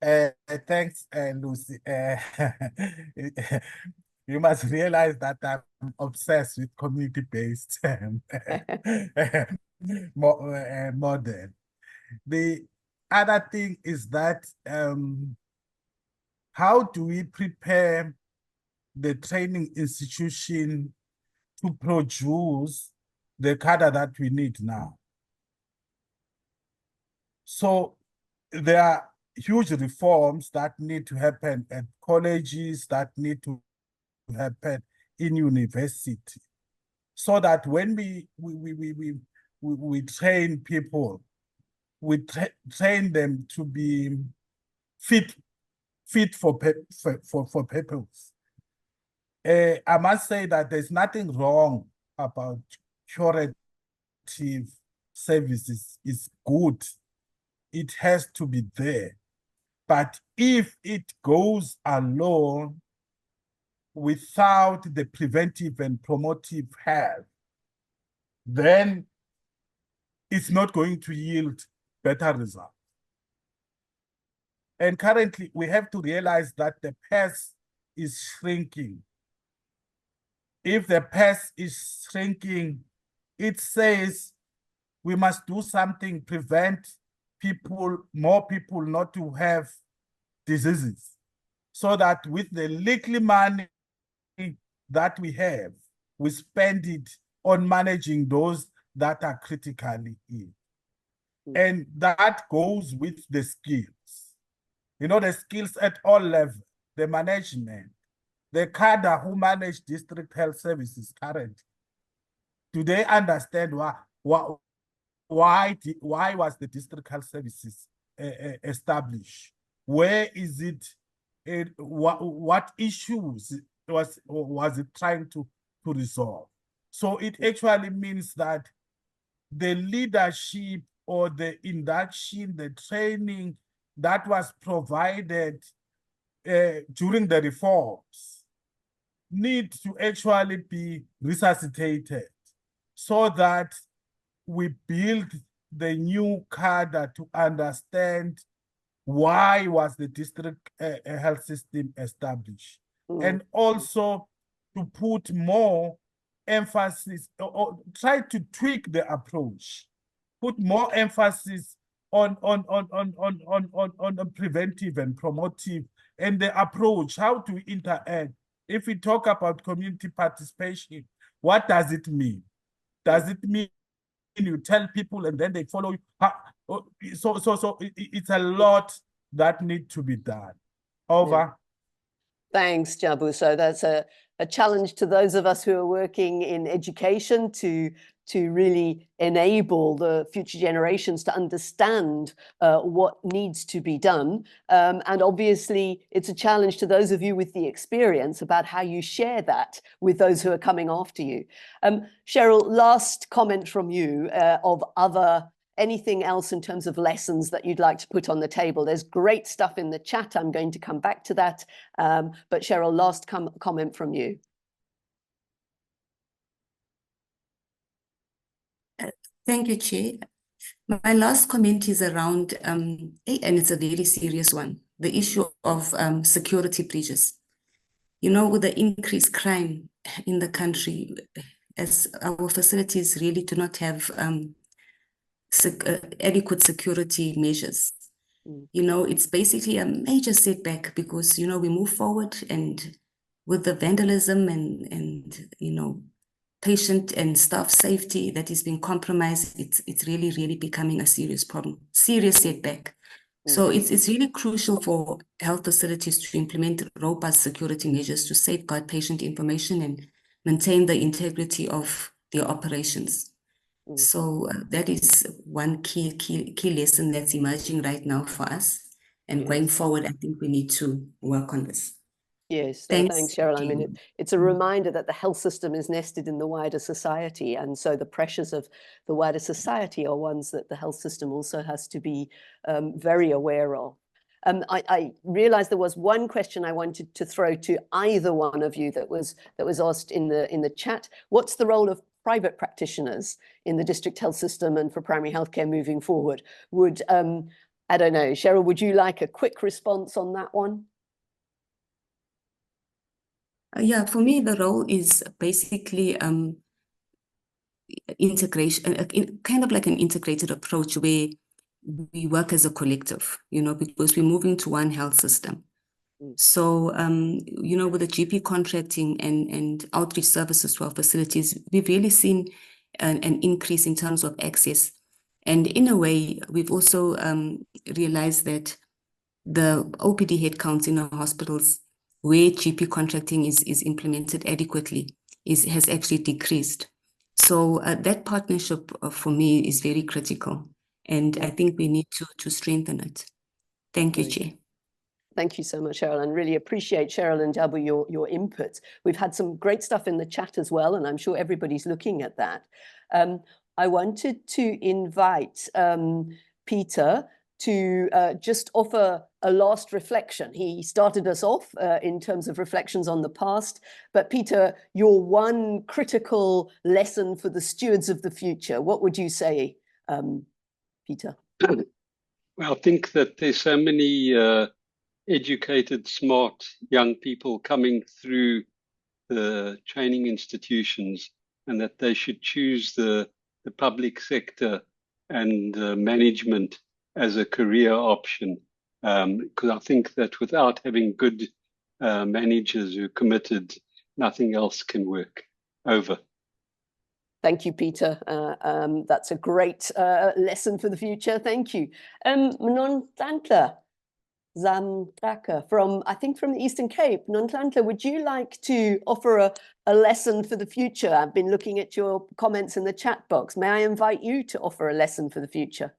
Thanks, Lucy. You must realize that I'm obsessed with community-based model. The other thing is that how do we prepare the training institution to produce the cadre that we need now? So there are huge reforms that need to happen at colleges, that need to happen in university, so that when we train people, we train them to be fit for purpose. I must say that there's nothing wrong about curative services. It's good. It has to be there. But if it goes alone without the preventive and promotive health, then it's not going to yield better results. And currently, we have to realize that the purse is shrinking. If the purse is shrinking, it says we must do something, prevent more people not to have diseases, so that with the little money that we have, we spend it on managing those that are critically ill. And that goes with the skills. You know, the skills at all levels, the management, the cadre who manage district health services currently. Do they understand why was the district health services established? Where is it? What issues was it trying to resolve? So it actually means that the leadership or the induction, the training that was provided during the reforms need to actually be resuscitated, so that we build the new cadre to understand why was the district health system established, and also to put more emphasis or try to tweak the approach, put more emphasis on preventive and promotive, and the approach, how to interact if we talk about community participation, what does it mean? Does it mean you tell people and then they follow you? So it's a lot that need to be done. Over. Thanks, Jabu. So that's a challenge to those of us who are working in education to really enable the future generations to understand what needs to be done. And obviously, it's a challenge to those of you with the experience about how you share that with those who are coming after you. Cheryl, last comment from you of anything else in terms of lessons that you'd like to put on the table? There's great stuff in the chat. I'm going to come back to that. But Cheryl, last comment from you. Thank you, Chair. My last comment is around, and it's a very serious one, the issue of security breaches. You know, with the increased crime in the country, as our facilities really do not have adequate security measures. You know, it's basically a major setback because, you know, we move forward and with the vandalism and you know, patient and staff safety that is being compromised, it's really, really becoming a serious problem, serious setback. So it's really crucial for health facilities to implement robust security measures to safeguard patient information and maintain the integrity of their operations. So that is one key lesson that's emerging right now for us. And going forward, I think we need to work on this. Yes, Thanks. thanks, Cheryl. I mean, it's a reminder that the health system is nested in the wider society. And so the pressures of the wider society are ones that the health system also has to be very aware of. I realized there was one question I wanted to throw to either one of you that was asked in the chat. What's the role of private practitioners in the district health system and for primary healthcare moving forward? Would, I don't know, Cheryl, would you like a quick response on that one? Yeah, for me, the role is basically integration, kind of like an integrated approach where we work as a collective, you know, because we're moving to one health system. So, you know, with the GP contracting and outreach services to our facilities, we've really seen an increase in terms of access. And in a way, we've also realized that the OPD headcounts in our hospitals where GP contracting is implemented adequately has actually decreased. So that partnership for me is very critical. And I think we need to strengthen it. Thank you, Chair. Thank you so much, Cheryl, and really appreciate, Cheryl and Jabu, your input. We've had some great stuff in the chat as well, and I'm sure everybody's looking at that. I wanted to invite Peter to just offer a last reflection. He started us off in terms of reflections on the past, but Peter, your one critical lesson for the stewards of the future, what would you say, Peter? Well, I think that there's so many educated, smart young people coming through the training institutions, and that they should choose the public sector and management as a career option. Because I think that without having good managers who are committed, nothing else can work. Over. Thank you, Peter. That's a great lesson for the future. Thank you. Nonhlanhla Zamdaka from the Eastern Cape. Nonhlanhla, would you like to offer a lesson for the future? I've been looking at your comments in the chat box. May I invite you to offer a lesson for the future?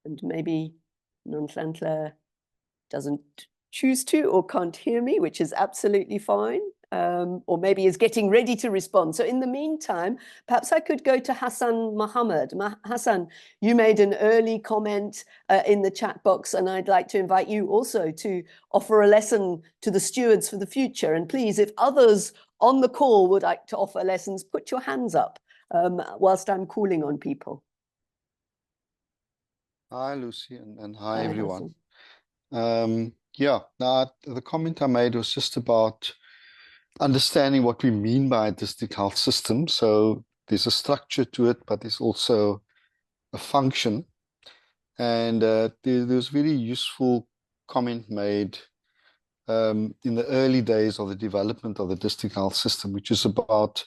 And maybe Nonhlanhla doesn't choose to or can't hear me, which is absolutely fine. Or maybe is getting ready to respond. So in the meantime, perhaps I could go to Hassan Mohammed. Hassan, you made an early comment in the chat box, and I'd like to invite you also to offer a lesson to the stewards for the future. And please, if others on the call would like to offer lessons, put your hands up whilst I'm calling on people. Hi, Lucy, and hi, everyone. Yeah, the comment I made was just about understanding what we mean by a district health system. So there's a structure to it, but there's also a function. And there was very useful comment made in the early days of the development of the district health system, which is about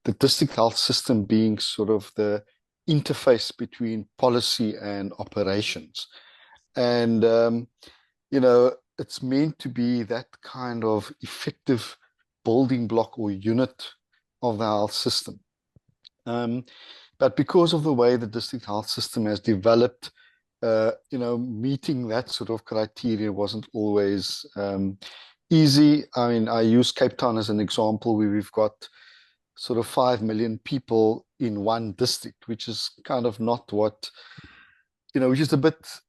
the district health system being sort of the interface between policy and operations. And, you know, it's meant to be that kind of effective building block or unit of the health system. But because of the way the district health system has developed, you know, meeting that sort of criteria wasn't always easy. I mean, I use Cape Town as an example, where we've got sort of 5 million people in one district, which is kind of not what, you know, which is a bit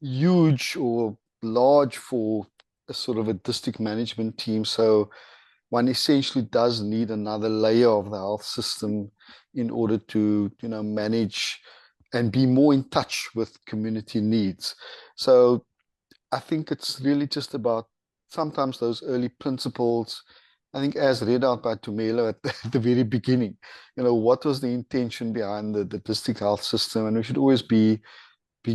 huge or large for a sort of a district management team. So one essentially does need another layer of the health system in order to, you know, manage and be more in touch with community needs. So I think it's really just about sometimes those early principles, I think, as read out by Tumelo at the very beginning, you know, what was the intention behind the district health system? And we should always be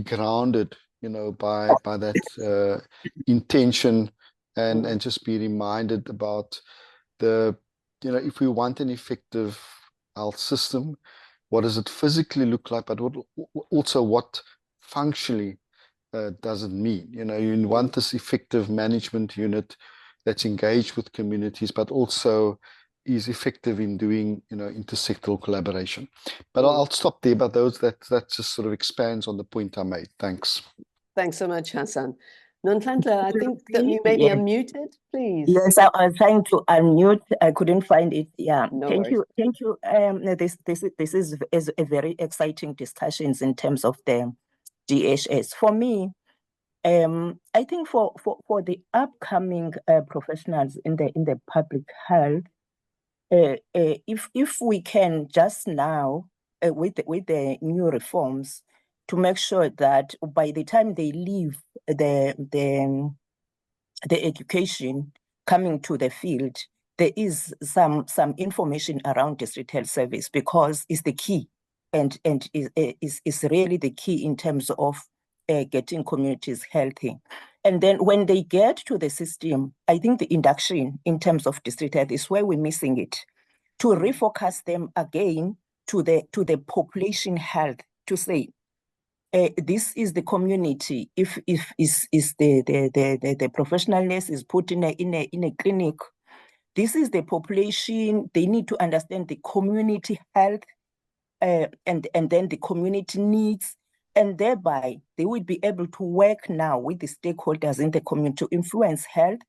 grounded, you know, by that intention, and just be reminded about the, you know, if we want an effective health system, what does it physically look like, but also what functionally does it mean? You know, you want this effective management unit that's engaged with communities, but also is effective in doing, you know, intersectoral collaboration. But I'll stop there, but that just sort of expands on the point I made. Thanks. Thanks so much, Hassan. Nonhlanhla, I think that you may be unmuted, please. Yes, I was trying to unmute. I couldn't find it. Yeah, No thank worries. you, thank you. This is a very exciting discussions in terms of the DHS. For me, I think for the upcoming professionals in the public health, if we can just now with the new reforms to make sure that by the time they leave the education coming to the field, there is some information around district health service, because it's the key and is really the key in terms of getting communities healthy. And then when they get to the system, I think the induction in terms of district health is where we're missing it, to refocus them again to the population health, to say, this is the community. If is the professional nurse is put in a clinic, this is the population. They need to understand the community health, and then the community needs, and thereby they will be able to work now with the stakeholders in the community to influence health,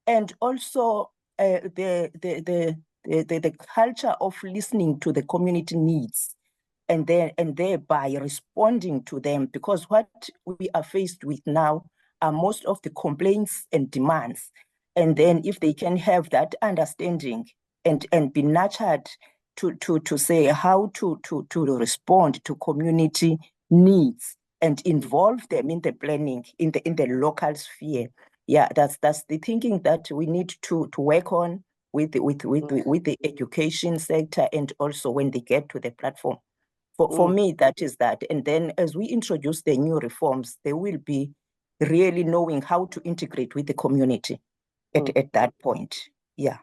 and also the culture of listening to the community needs, and thereby responding to them, because what we are faced with now are most of the complaints and demands. And then if they can have that understanding and be nurtured to say how to respond to community needs and involve them in the planning in the local sphere. Yeah, that's the thinking that we need to work on with the education sector, and also when they get to the platform. For me, that is that. And then as we introduce the new reforms, they will be really knowing how to integrate with the community at that point. Yeah.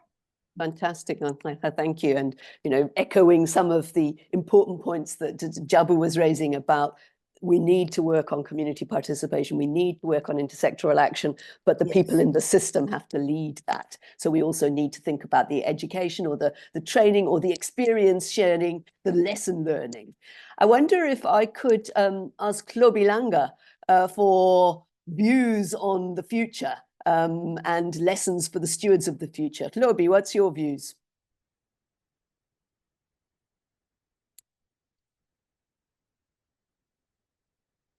Fantastic, Nonhlanhla, thank you. And, you know, echoing some of the important points that Jabu was raising about, we need to work on community participation, we need to work on intersectoral action, but the people in the system have to lead that. So we also need to think about the education or the training or the experience sharing, the lesson learning. I wonder if I could ask Hlobilanga for views on the future and lessons for the stewards of the future. Hlobi, what's your views?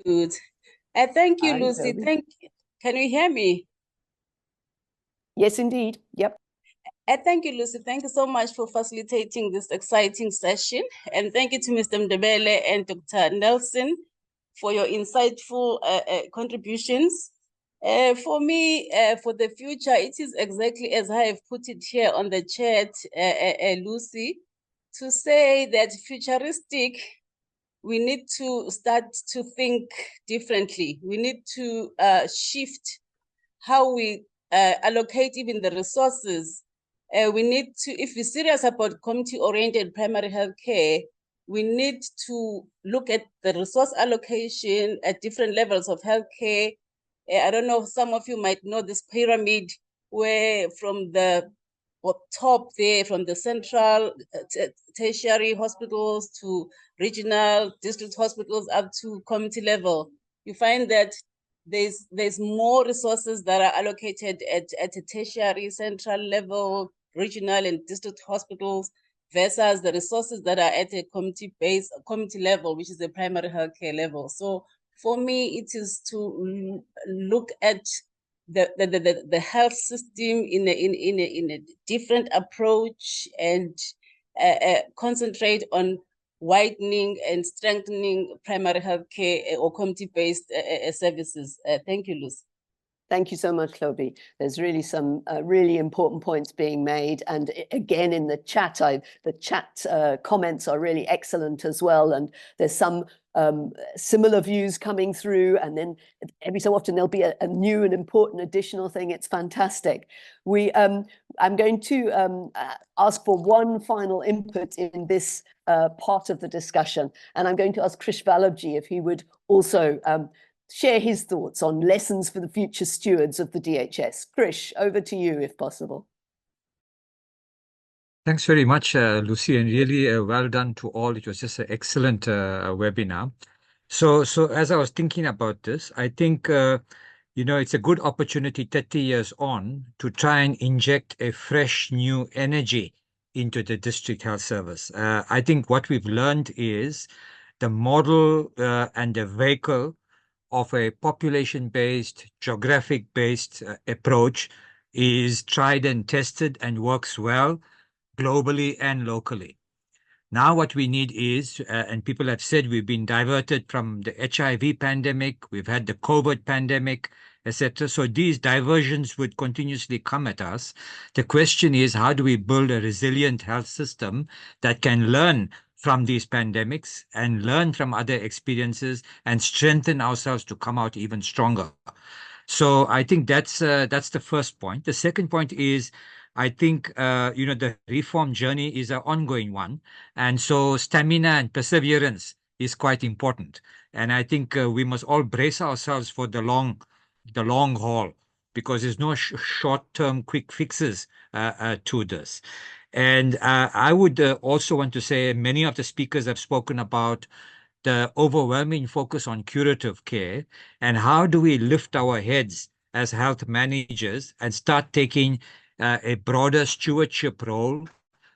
Good. Thank you, Lucy. Thank you. Can you hear me? Yes, indeed. Yep. Thank you, Lucy. Thank you so much for facilitating this exciting session. And thank you to Mr. Ndebele and Dr. Nelson for your insightful contributions. For me, for the future, it is exactly as I have put it here on the chat, Lucy, to say that futuristic we need to start to think differently. We need to shift how we allocate even the resources. We need to, if we're serious about community-oriented primary health care, we need to look at the resource allocation at different levels of healthcare. I don't know, some of you might know this pyramid where from the top there, from the central tertiary hospitals to regional district hospitals up to community level, you find that there's more resources that are allocated at a tertiary, central level, regional and district hospitals versus the resources that are at a community level, which is the primary healthcare level. So for me, it is to look at the health system in a different approach and concentrate on widening and strengthening primary health care or community-based services. Thank you, Lucy. Thank you so much, Chloe. There's really some really important points being made. And again, in the chat, the chat comments are really excellent as well. And there's some similar views coming through. And then every so often there'll be a new and important additional thing. It's fantastic. I'm going to ask for one final input in this part of the discussion. And I'm going to ask Krish Vallabhji if he would also share his thoughts on lessons for the future stewards of the DHS. Krish, over to you if possible. Thanks very much, Lucy, and really well done to all. It was just an excellent webinar. So as I was thinking about this, I think, it's a good opportunity 30 years on to try and inject a fresh new energy into the district health service. I think what we've learned is the model and the vehicle of a population-based, geographic-based approach is tried and tested and works well globally and locally. Now what we need is, and people have said we've been diverted from the HIV pandemic, we've had the COVID pandemic, etc. So these diversions would continuously come at us. The question is, how do we build a resilient health system that can learn from these pandemics and learn from other experiences and strengthen ourselves to come out even stronger? So I think that's the first point. The second point is, I think, the reform journey is an ongoing one. And so stamina and perseverance is quite important. And I think we must all brace ourselves for the long haul, because there's no short-term quick fixes to this. And I would also want to say many of the speakers have spoken about the overwhelming focus on curative care and how do we lift our heads as health managers and start taking a broader stewardship role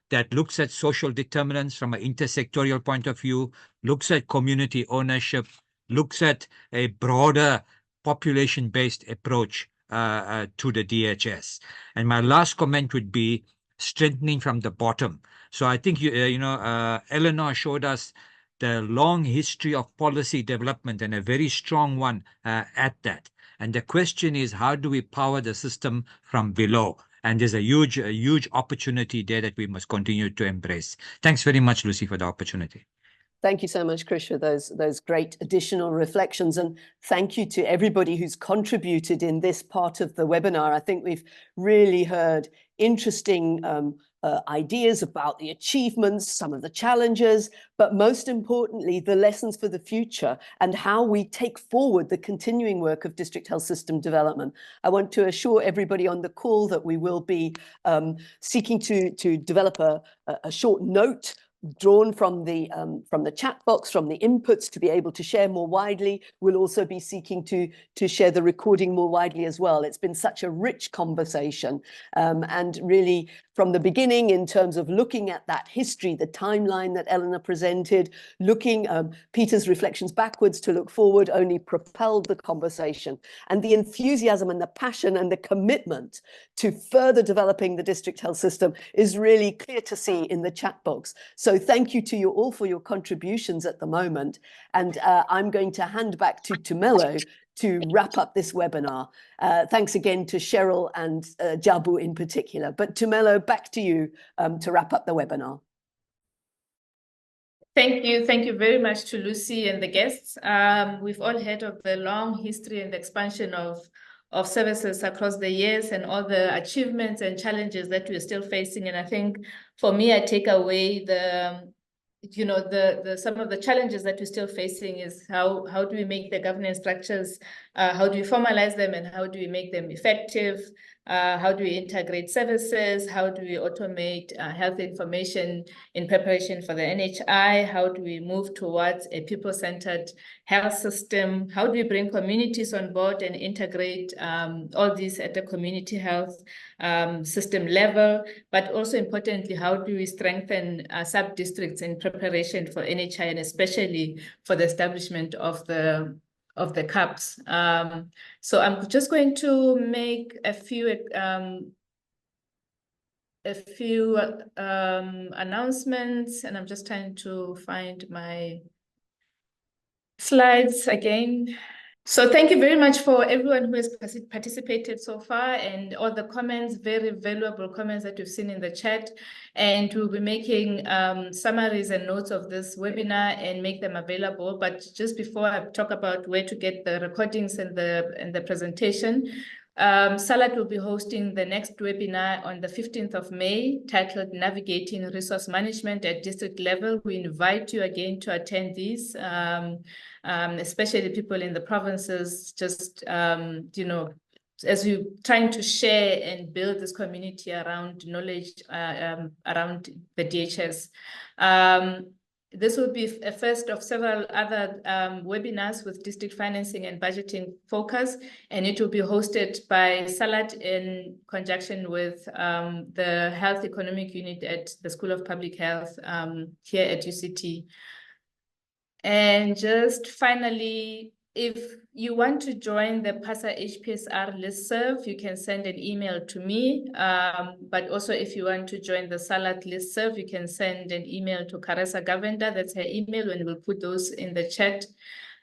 that looks at social determinants from an intersectorial point of view, looks at community ownership, looks at a broader population-based approach to the DHS. And my last comment would be strengthening from the bottom. So I think, Eleanor showed us the long history of policy development and a very strong one at that. And the question is, how do we power the system from below? And there's a huge opportunity there that we must continue to embrace. Thanks very much, Lucy, for the opportunity. Thank you so much, Krish, for those great additional reflections. And thank you to everybody who's contributed in this part of the webinar. I think we've really heard interesting ideas about the achievements, some of the challenges, but most importantly, the lessons for the future and how we take forward the continuing work of district health system development. I want to assure everybody on the call that we will be seeking to develop a short note drawn from the chat box, from the inputs, to be able to share more widely. We'll also be seeking to share the recording more widely as well. It's been such a rich conversation, and really from the beginning, in terms of looking at that history, the timeline that Eleanor presented, looking Peter's reflections backwards to look forward, only propelled the conversation. And the enthusiasm and the passion and the commitment to further developing the district health system is really clear to see in the chat box. So thank you to you all for your contributions at the moment. And I'm going to hand back to Tumelo to wrap up this webinar. Thanks again to Cheryl and Jabu in particular. But Tumelo, back to you to wrap up the webinar. Thank you very much to Lucy and the guests. We've all heard of the long history and the expansion of services across the years and all the achievements and challenges that we're still facing. And I think for me, I take away some of the challenges that we're still facing is how do we make the governance structures, how do we formalize them, and how do we make them effective? How do we integrate services? How do we automate health information in preparation for the NHI? How do we move towards a people-centered health system? How do we bring communities on board and integrate all these at the community health system level? But also importantly, how do we strengthen sub-districts in preparation for NHI, and especially for the establishment of the CAPs. So I'm just going to make a few announcements, and I'm just trying to find my slides again. So thank you very much for everyone who has participated so far and all the comments, very valuable comments that you've seen in the chat. And we'll be making summaries and notes of this webinar and make them available. But just before I talk about where to get the recordings and the presentation, SALAT will be hosting the next webinar on the 15th of May, titled Navigating Resource Management at District Level. We invite you again to attend these, especially people in the provinces, just, as we're trying to share and build this community around knowledge around the DHS. This will be a first of several other webinars with district financing and budgeting focus, and it will be hosted by SALAT in conjunction with the Health Economic Unit at the School of Public Health here at UCT. And just finally, if you want to join the PASA HPSR listserv, you can send an email to me. But also if you want to join the SALAT listserv, you can send an email to Caressa Govender. That's her email, and we'll put those in the chat.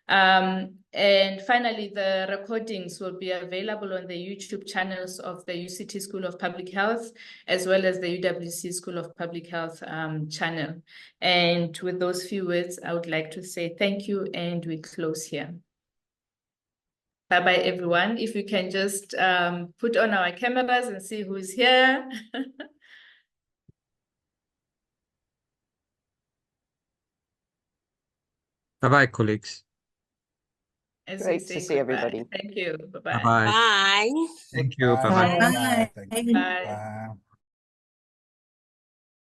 And finally, the recordings will be available on the YouTube channels of the UCT School of Public Health, as well as the UWC School of Public Health channel. And with those few words, I would like to say thank you, and we close here. Bye-bye, everyone. If we can just put on our cameras and see who's here. Bye-bye, colleagues. Great to see everybody. Thank you. Bye-bye. Bye-bye. Bye. Thank you. Bye. Bye-bye. Thank you. Bye. Bye.